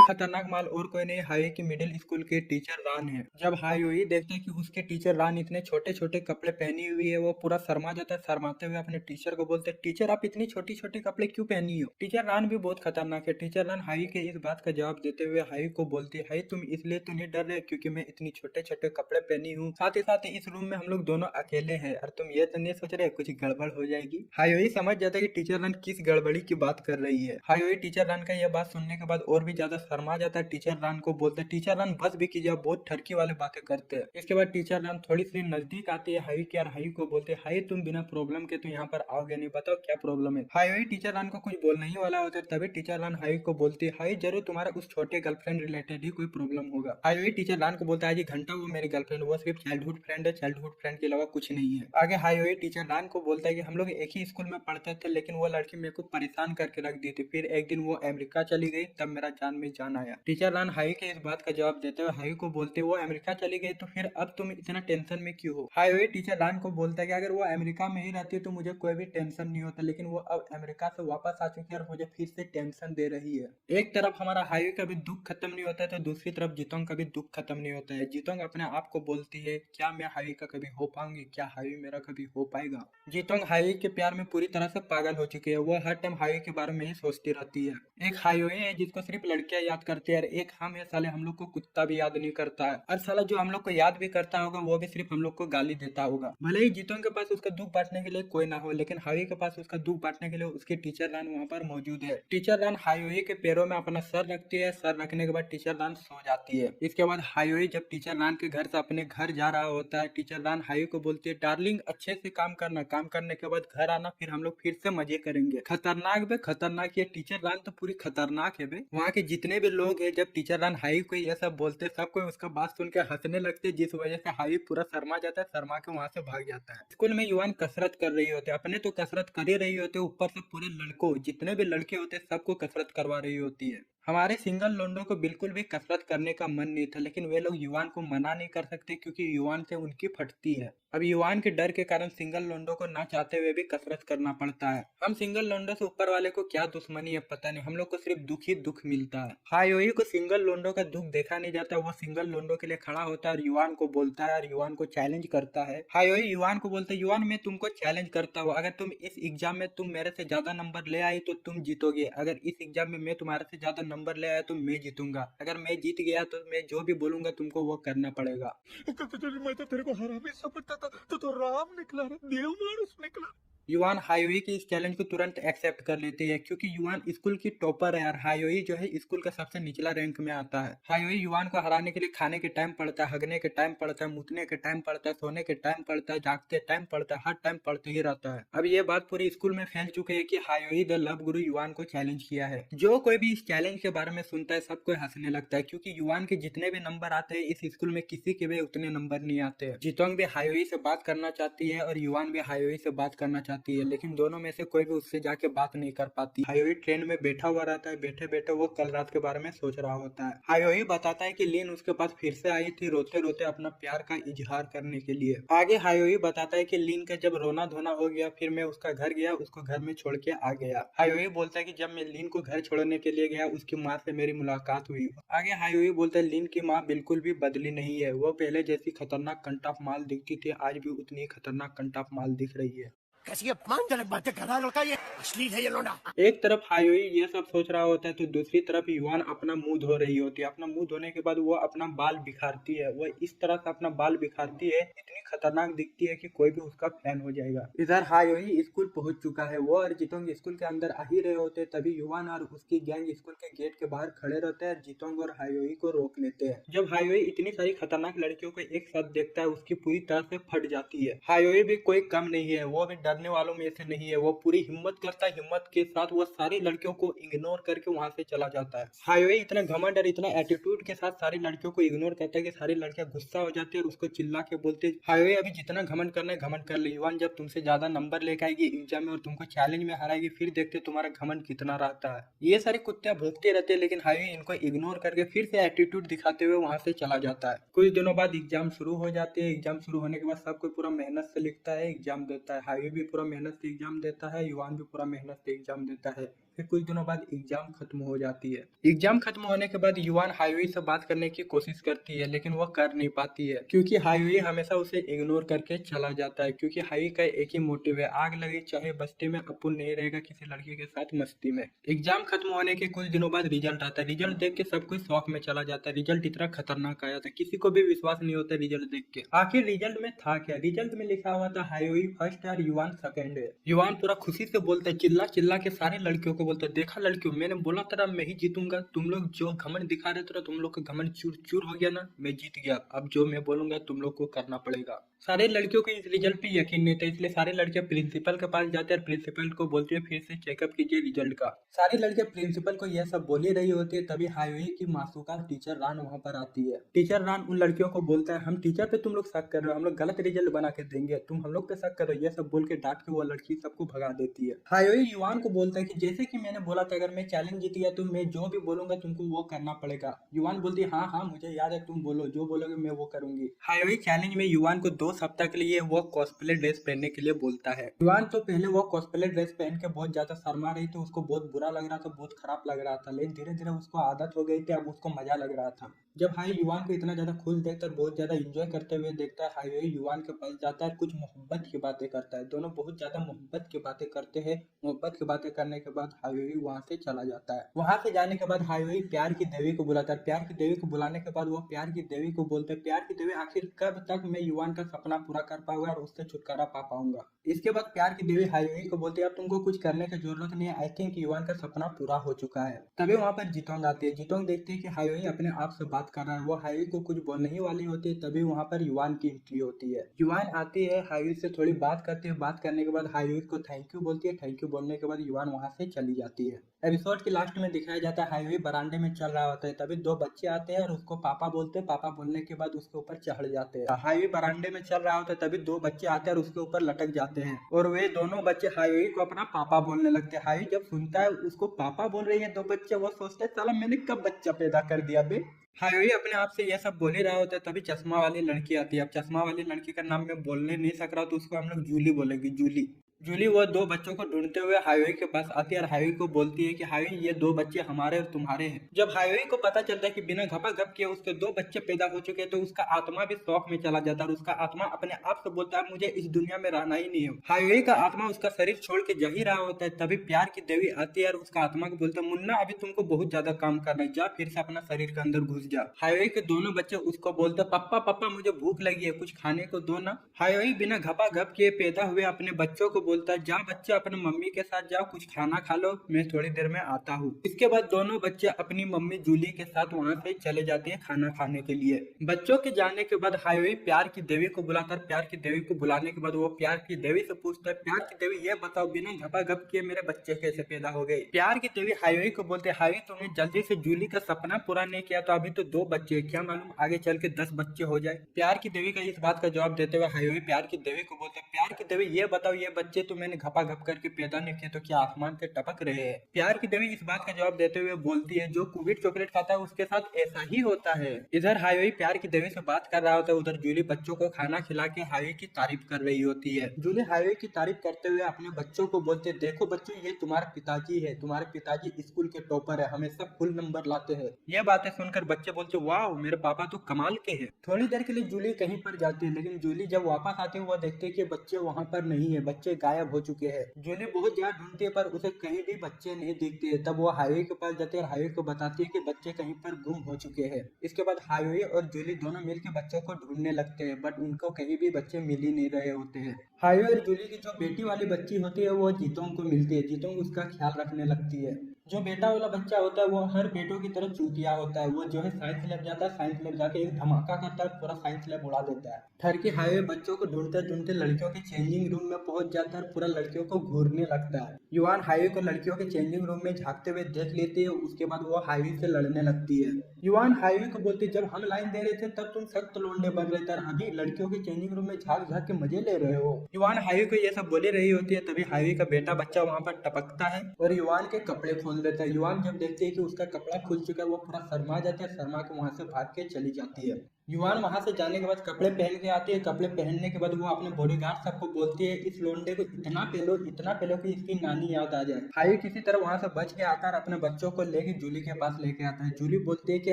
खतरनाक माल और कोई नहीं हाई की मिडिल स्कूल के टीचर रान है। जब हाई देखते हैं कि उसके टीचर रान इतने छोटे छोटे कपड़े पहनी हुई है, वो पूरा शर्मा जाता है। शर्माते हुए अपने टीचर को बोलते हैं टीचर आप इतनी छोटी छोटी कपड़े क्यों पहनी हो। टीचर रान भी बहुत खतरनाक है। टीचर रान हाई के इस बात का जवाब देते हुए हाई को बोलती है हाई तुम इसलिए तो नहीं डर रहे क्योंकि मैं इतनी छोटे छोटे कपड़े पहनी हूँ, साथ ही साथ इस रूम में हम लोग दोनों अकेले हैं और तुम ये तो नहीं सोच रहे कुछ गड़बड़ हो जाएगी। हाई समझ जाता है कि टीचर रान किस गड़बड़ी की बात कर रही है। हाई टीचर रान का यह बात सुनने के बाद और भी ज्यादा शर्मा जाता है। टीचर रान को बोलते टीचर रान बस भी कीजिए, बहुत ठरकी वाले बातें करते हैं। इसके बाद टीचर रान थोड़ी सी नजदीक आती है हाई की और हाई को बोलते हाई तुम बिना प्रॉब्लम के तो यहाँ पर आओगे नहीं, बताओ क्या प्रॉब्लम है। हाई टीचर रान को कुछ बोलने ही वाला होता है तभी टीचर रान हाई को बोलती है हाई जरूर तुम्हारा उस छोटे गर्लफ्रेंड रिलेटेड ही कोई प्रॉब्लम होगा। हाई टीचर रान को बोलता है जी घंटा वो मेरी गर्लफ्रेंड, वो सिर्फ चाइल्डहुड फ्रेंड है, चाइल्डहुड फ्रेंड के अलावा कुछ नहीं है। आगे हाई टीचर रान को बोलता है कि हम लोग एक ही स्कूल में पढ़ते थे लेकिन वो लड़की मेरे को परेशान करके रख दी थी, फिर एक दिन वो अमेरिका चली गई तब मेरा जान में जान आया। टीचर रान हाई के इस बात का जवाब देते हुए हाई को बोलते वो अमेरिका चली गई तो फिर अब तुम इतना टेंशन में क्यों हो। हाई टीचर रान को बोलता है कि अगर वो अमेरिका में ही रहती तो मुझे कोई भी टेंशन नहीं होता, लेकिन वो अब अमेरिका से वापस आ चुकी है और मुझे फिर से टेंशन दे रही है। एक तरफ हमारा हाई का भी दुख खत्म नहीं होता है तो दूसरी तरफ जीतोंग का भी दुख खत्म नहीं होता है। जीतोंग अपने आप को बोलती है क्या मैं हाई का कभी हो पाऊंगी, क्या हाई मेरा कभी हो पाएगा। जीतोंग हाई के प्यार में पूरी तरह से पागल हो चुकी है। वो हर टाइम हाई के बारे में ही सोचती रहती है। एक हाई है जिसको सिर्फ लड़कियां याद करती है और एक हम है साले हम लोग को कुत्ता भी याद नहीं करता है, और साला जो हम लोग को याद भी करता होगा वो भी सिर्फ हम लोग को गाली देता होगा। भले ही जीतोंग के पास उसका दुख बांटने के लिए कोई ना हो, लेकिन हाई के पास उसका दुख बांटने के लिए उसकी टीचर रान वहाँ पर मौजूद है। टीचर रान हाई के पैरों में अपना सर रखती है। सर रखने के बाद टीचर रान सो जाती है। इसके बाद हाई जब टीचर रान के घर से अपने घर जा रहा होता है, टीचर रान हाई को बोलती है डार्लिंग अच्छे से काम करना, काम करने के बाद घर आना, फिर हम लोग फिर से मजे करेंगे। खतरनाक बे खतरनाक, ये टीचर रान तो पूरी खतरनाक है बे। वहाँ के जितने भी लोग हैं जब टीचर रान हाई को ये सब बोलते सब कोई उसका बात सुन के हंसने लगते, जिस वजह से हाई पूरा शर्मा जाता है, शर्मा के वहाँ से भाग जाता है। स्कूल में युवान कसरत कर रही होते, अपने तो कसरत कर ही रही होते, ऊपर से पूरे लड़कों जितने भी लड़के होते सबको कसरत करवा रही होती है। हमारे सिंगल लोंडो को बिल्कुल भी कसरत करने का मन नहीं था, लेकिन वे लोग युवान को मना नहीं कर सकते क्योंकि युवान से उनकी फटती है। अब युवान के डर के कारण सिंगल लोंडो को ना चाहते हुए भी कसरत करना पड़ता है। हम सिंगल लोंडो से ऊपर वाले को क्या दुश्मनी है पता नहीं, हम लोग को सिर्फ दुख ही दुख मिलता है। हायोई को सिंगल लोंडो का दुख देखा नहीं जाता, वो सिंगल लोंडो के लिए खड़ा होता है और युवान को बोलता है और युवान को चैलेंज करता है। हायोई युवान को बोलता है युवान मैं तुमको चैलेंज करता हूँ, अगर तुम इस एग्जाम में तुम मेरे से ज्यादा नंबर ले आई तो तुम जीतोगे, अगर इस एग्जाम में मैं तुम्हारे से ज्यादा नंबर ले आया तो मैं जीतूंगा, अगर मैं जीत गया तो मैं जो भी बोलूंगा तुमको वो करना पड़ेगा। मैं तो तेरे को हरामी समझता था, तो राम निकला रे, देव मानुस निकला। युवान हायोई की इस चैलेंज को तुरंत एक्सेप्ट कर लेती है क्योंकि युवान स्कूल की टॉपर है और हायोई जो है स्कूल का सबसे निचला रैंक में आता है। हायोई युवान को हराने के लिए खाने के टाइम पड़ता है, हगने के टाइम पड़ता है, मुतने के टाइम पड़ता है, सोने के टाइम पड़ता है, जागते टाइम पड़ता है, हर टाइम पड़ते ही रहता है। अब ये बात पूरी स्कूल में फैल चुकी है कि हायोई द लव गुरु युवान को चैलेंज किया है। जो कोई भी इस चैलेंज के बारे में सुनता है सबको हंसने लगता है क्योंकि युवान के जितने भी नंबर आते हैं इस स्कूल में किसी के भी उतने नंबर नहीं आते। जीतोंग भी हायोई से बात करना चाहती है और युवान भी हायोई से बात करना चाहती है, लेकिन दोनों में से कोई भी उससे जाके बात नहीं कर पाती। हायोई ट्रेन में बैठा हुआ रहता है, बैठे बैठे वो कल रात के बारे में सोच रहा होता है। हायोई बताता है कि लिन उसके पास फिर से आई थी रोते रोते अपना प्यार का इजहार करने के लिए। आगे हायोई बताता है कि लिन का जब रोना धोना हो गया फिर मैं उसका घर गया, उसको घर में छोड़ के आ गया। हायोई बोलता है कि जब मैं लिन को घर छोड़ने के लिए गया उसकी माँ से मेरी मुलाकात हुई। आगे हायोई बोलता है लिन की माँ बिल्कुल भी बदली नहीं है, वो पहले जैसी खतरनाक कंटाप माल दिखती थी आज भी उतनी खतरनाक कंटाप माल दिख रही है। कैसी अपमानजनक बातें कर रहा है लड़का, ये अश्लील है ये लौंडा। एक तरफ हायोई ये सब सोच रहा होता है तो दूसरी तरफ युवान अपना मुंह धो रही होती है। अपना मुंह धोने के बाद वो अपना बाल बिखारती है, वो इस तरह से अपना बाल बिखारती है इतनी खतरनाक दिखती है कि कोई भी उसका फैन हो जाएगा। इधर हायोई स्कूल पहुंच चुका है, वो और जीतोंग स्कूल के अंदर आ ही रहे होते तभी युवान और उसकी गैंग स्कूल के गेट के बाहर खड़े रहते हैं। जीतोंग और हायोई को रोक लेते हैं। जब हायोई इतनी सारी खतरनाक लड़कियों को एक साथ देखता है उसकी पूरी तरह से फट जाती है। हायोई भी कोई कम नहीं है, वो भी डरने वालों में से नहीं है। वो पूरी हिम्मत करता है, हिम्मत के साथ वो सारी लड़कियों को इग्नोर करके वहां से चला जाता है। हाईवे इतना घमंड और इतना एटीट्यूड के साथ सारी लड़कियों को इग्नोर करता है कि सारी लड़कियां गुस्सा हो जाती है और उसको चिल्ला के बोलते हैं, हाईवे अभी जितना घमंड करना है घमंड कर ले, युवान जब तुमसे ज्यादा नंबर लेकर आएगी एग्जाम में और तुमको चैलेंज में हराएगी, फिर देखते तुम्हारा घमंड कितना रहता है। ये सारे कुत्ते भोंकते रहते हैं, लेकिन हाईवे इनको इग्नोर करके फिर से एटीट्यूड दिखाते हुए वहां से चला जाता है। कुछ दिनों बाद एग्जाम शुरू हो जाते हैं। एग्जाम शुरू होने के बाद सब कोई पूरा मेहनत से लिखता है, एग्जाम देता है। हाईवे भी पूरा मेहनत से एग्जाम देता है, युवान भी पूरा मेहनत से एग्जाम देता है। फिर कुछ दिनों बाद एग्जाम खत्म हो जाती है। एग्जाम खत्म होने के बाद युवान हाईवे से बात करने की कोशिश करती है, लेकिन वो कर नहीं पाती है क्योंकि हाईवे हमेशा उसे इग्नोर करके चला जाता है। क्योंकि हाईवे का एक ही मोटिव है, आग लगे चाहे बस्ती में, अपुन नहीं रहेगा किसी लड़की के साथ मस्ती में। एग्जाम खत्म होने के कुछ दिनों बाद रिजल्ट आता है। रिजल्ट देख के सब कोई शौक में चला जाता है। रिजल्ट इतना खतरनाक आया था, किसी को भी विश्वास नहीं होता रिजल्ट देख के। आखिर रिजल्ट में था क्या? रिजल्ट में लिखा हुआ था हाईवे फर्स्ट है और युवान सेकंड है। युवान पूरा खुशी से बोलता है, चिल्ला चिल्ला के सारी लड़कियों को बोलता है, देखा लड़कियों, मैंने बोला था मैं ही जीतूंगा, तुम लोग जो घमंड दिखा रहे थे तुम लोग का घमंड चूर चूर हो गया ना, मैं जीत गया। अब जो मैं बोलूंगा तुम लोग को करना पड़ेगा। सारे लड़कियों को इस रिजल्ट पे यकीन नहीं था, इसलिए सारी लड़कियां प्रिंसिपल के पास जाते हैं। प्रिंसिपल को बोलती है फिर से चेकअप कीजिए रिजल्ट का। सारी लड़कियां प्रिंसिपल को यह सब बोल ही रही होती है, तभी हाईवे की मासूका टीचर रान वहां पर आती है। टीचर रान उन लड़कियों को बोलता है, हम टीचर पे तुम लोग शक कर रहे हो, हम लोग गलत रिजल्ट बना के देंगे, तुम हम लोग पे शक करो, ये सब बोल के डांट के वो लड़की सबको भगा देती है। हाईवे युवान को बोलता है कि जैसे कि मैंने बोला था, अगर मैं चैलेंज जीत गया तो मैं जो भी बोलूंगा तुमको वो करना पड़ेगा। युवान बोलती है, हाँ हाँ मुझे याद है, तुम बोलो, जो बोलोगे मैं वो करूंगी। हाईवे चैलेंज में युवान को 2 सप्ताह के लिए वो कॉस्प्ले ड्रेस पहनने के लिए बोलता है। युवान तो पहले वो कॉस्प्ले ड्रेस पहन के बहुत ज्यादा शर्मा रही थी, उसको बहुत बुरा लग रहा था, बहुत खराब लग रहा था, लेकिन धीरे धीरे उसको आदत हो गई थी, अब उसको मजा लग रहा था। जब हाई युवान को इतना ज्यादा खुश देखता है, बहुत ज्यादा एंजॉय करते हुए देखता है, हाईवे युवान के पास जाता है, कुछ मोहब्बत की बातें करता है। दोनों बहुत ज्यादा मोहब्बत की बातें करते हैं। मोहब्बत की बातें करने के बाद हाईवे वहां से चला जाता है। वहां से जाने के बाद हाईवे प्यार की देवी को बुलाता है। प्यार की देवी को बुलाने के बाद वो प्यार की देवी को बोलते हैं, प्यार की देवी आखिर कब तक मैं युवान का सपना पूरा कर पाऊंगा और उससे छुटकारा पा पाऊंगा। इसके बाद प्यार की देवी हाईवे को बोलती है, अब तुमको कुछ करने की जरूरत नहीं है, आई थिंक युवान का सपना पूरा हो चुका है। तभी वहां पर जितोंग आती है। जितोंग देखती है कि हाईवे अपने आप से बात कर रहा है, वो हाईवे को कुछ बोलने ही वाली होती है, तभी वहां पर युवान की एंट्री होती है। युवान आती है, हाईवे से थोड़ी बात करती है, बात करने के बाद हाईवे को थैंक यू बोलती है। थैंक यू बोलने के बाद युवान वहां से चली जाती है। एपिसोड के लास्ट में दिखाया जाता है हाईवे बरामदे में चल रहा होता है, तभी 2 बच्चे आते हैं और उसको पापा बोलते हैं। पापा बोलने के बाद उसके ऊपर चढ़ जाते हैं। हाईवे बरामदे में चल रहा होता है, तभी 2 बच्चे आते हैं और उसके ऊपर लटक जाते हैं और वे दोनों बच्चे हाईवे को अपना पापा बोलने लगते हैं। हाईवे जब सुनता है उसको पापा बोल रही है 2 बच्चे, वो सोचते हैं साला मैंने कब बच्चा पैदा कर दिया बे। हाईवे अपने आप से यह सब बोल ही रहा होता है, तभी चश्मा वाली लड़की आती है। अब चश्मा वाली लड़की का नाम मैं बोलने नहीं सक रहा, तो उसको हम लोग जूली बोलेंगे, जूली। जूली वो 2 बच्चों को ढूंढते हुए हाईवे के पास आती है और हाईवे को बोलती है कि हाईवे ये 2 बच्चे हमारे और तुम्हारे हैं। जब हाईवे को पता चलता है कि बिना घपाघप किए उसके 2 बच्चे पैदा हो चुके हैं, तो उसका आत्मा भी शौक में चला जाता है और उसका आत्मा अपने आप से बोलता है मुझे इस दुनिया में रहना ही नहीं है। हाईवे का आत्मा उसका शरीर छोड़ के जा ही रहा होता है, तभी प्यार की देवी आती है और उसका आत्मा को बोलता है, मुन्ना अभी तुमको बहुत ज्यादा काम करना है, जा फिर से अपना शरीर के अंदर घुस जा। हाईवे के दोनों बच्चे उसको बोलते, पप्पा पप्पा मुझे भूख लगी है, कुछ खाने को दो ना। हाईवे बिना घपाघप किए पैदा हुए अपने बच्चों को बोलता है, जा बच्चे अपने मम्मी के साथ जाओ, कुछ खाना खा लो, मैं थोड़ी देर में आता हूँ। इसके बाद दोनों बच्चे अपनी मम्मी जूली के साथ वहाँ से चले जाते हैं खाना खाने के लिए। बच्चों के जाने के बाद हाईवे प्यार की देवी को बुलाकर, प्यार की देवी को बुलाने के बाद वो प्यार की देवी से पूछता है, प्यार की देवी ये बताओ बिना घपाघप किए मेरे बच्चे कैसे पैदा हो गए। प्यार की देवी हाईवे को बोलते, हाईवे तुमने जल्दी से जूली का सपना पूरा नहीं किया, तो अभी तो 2 बच्चे, क्या मालूम आगे चल के 10 बच्चे हो जाए। प्यार की देवी का इस बात का जवाब देते हुए हाईवे प्यार की देवी को बोलते, प्यार की देवी ये बताओ ये बच्चे तो मैंने घपाघप करके पैदा नहीं किए, तो क्या आसमान से टपक रहे हैं। प्यार की देवी इस बात का जवाब देते हुए बोलती है, जो कुबिट चॉकलेट खाता है उसके साथ ऐसा ही होता है। इधर हाईवे प्यार की देवी से बात कर रहा होता है, उधर जूली बच्चों को खाना खिला के हाईवे की तारीफ कर रही होती है। जूली हाईवे की तारीफ करते हुए अपने बच्चों को बोलते, देखो बच्चों ये तुम्हारे पिताजी है, तुम्हारे पिताजी स्कूल के टॉपर है, हमेशा फुल नंबर लाते हैं। ये बातें सुनकर बच्चे बोलते, वाह मेरे पापा तो कमाल के हैं। थोड़ी देर के लिए जूली कहीं पर जाती है, लेकिन जूली जब वापस आती है वो देखते है कि बच्चे वहाँ पर नहीं है, बच्चे गायब हो चुके हैं। जूली बहुत ज्यादा ढूंढती है पर उसे कहीं भी बच्चे नहीं दिखते। तब वो हाईवे के पास जाती है और हाईवे को बताती है कि बच्चे कहीं पर गुम हो चुके हैं। इसके बाद हाईवे और जूली दोनों मिलकर बच्चों को ढूंढने लगते हैं, बट उनको कहीं भी बच्चे मिल ही नहीं रहे होते हैं। हाईवे और जूली की जो बेटी वाली बच्ची होती है वो जीतोंग को मिलती है। जीतोंग उसका ख्याल रखने लगती है। जो बेटा वाला बच्चा होता है वो हर बेटों की तरह चूतिया होता है। वो जो है साइंस लैब जाता है, साइंस लैब जाके एक धमाका करता है, पूरा साइंस लैब उड़ा देता है। ठरकी हाईवे बच्चों को ढूंढते ढूंढते लड़कियों के चेंजिंग रूम में पहुंच जाता है और पूरा लड़कियों को घूरने लगता है। युवान हाईवे को लड़कियों के चेंजिंग रूम में झांकते हुए देख लेती है। उसके बाद वो हाईवे से लड़ने लगती है। युवान हाईवे को बोलती है, जब हम लाइन दे रहे थे तब तुम सख्त लौंडे बन रहे थे, अभी लड़कियों के चेंजिंग रूम में झांक झांक के मजे ले रहे हो। युवान हाईवे को ये सब बोले रही होती है, तभी हाईवे का बेटा बच्चा वहां पर टपकता है और युवान के कपड़े खोल देता है। युवान जब देखती है कि उसका कपड़ा खुल चुका है वो पूरा शर्मा जाती है, शर्मा के वहां से भाग के चली जाती है। युवान वहां से जाने के बाद कपड़े पहन के आती है। कपड़े पहनने के बाद वो अपने बॉडीगार्ड सबको बोलती है, इस लोंडे को इतना पेलो कि इसकी नानी याद आ जाए। हाई किसी तरह वहां से बच के आता है और अपने बच्चों को लेके जूली के पास लेके आता है। जूली बोलती है कि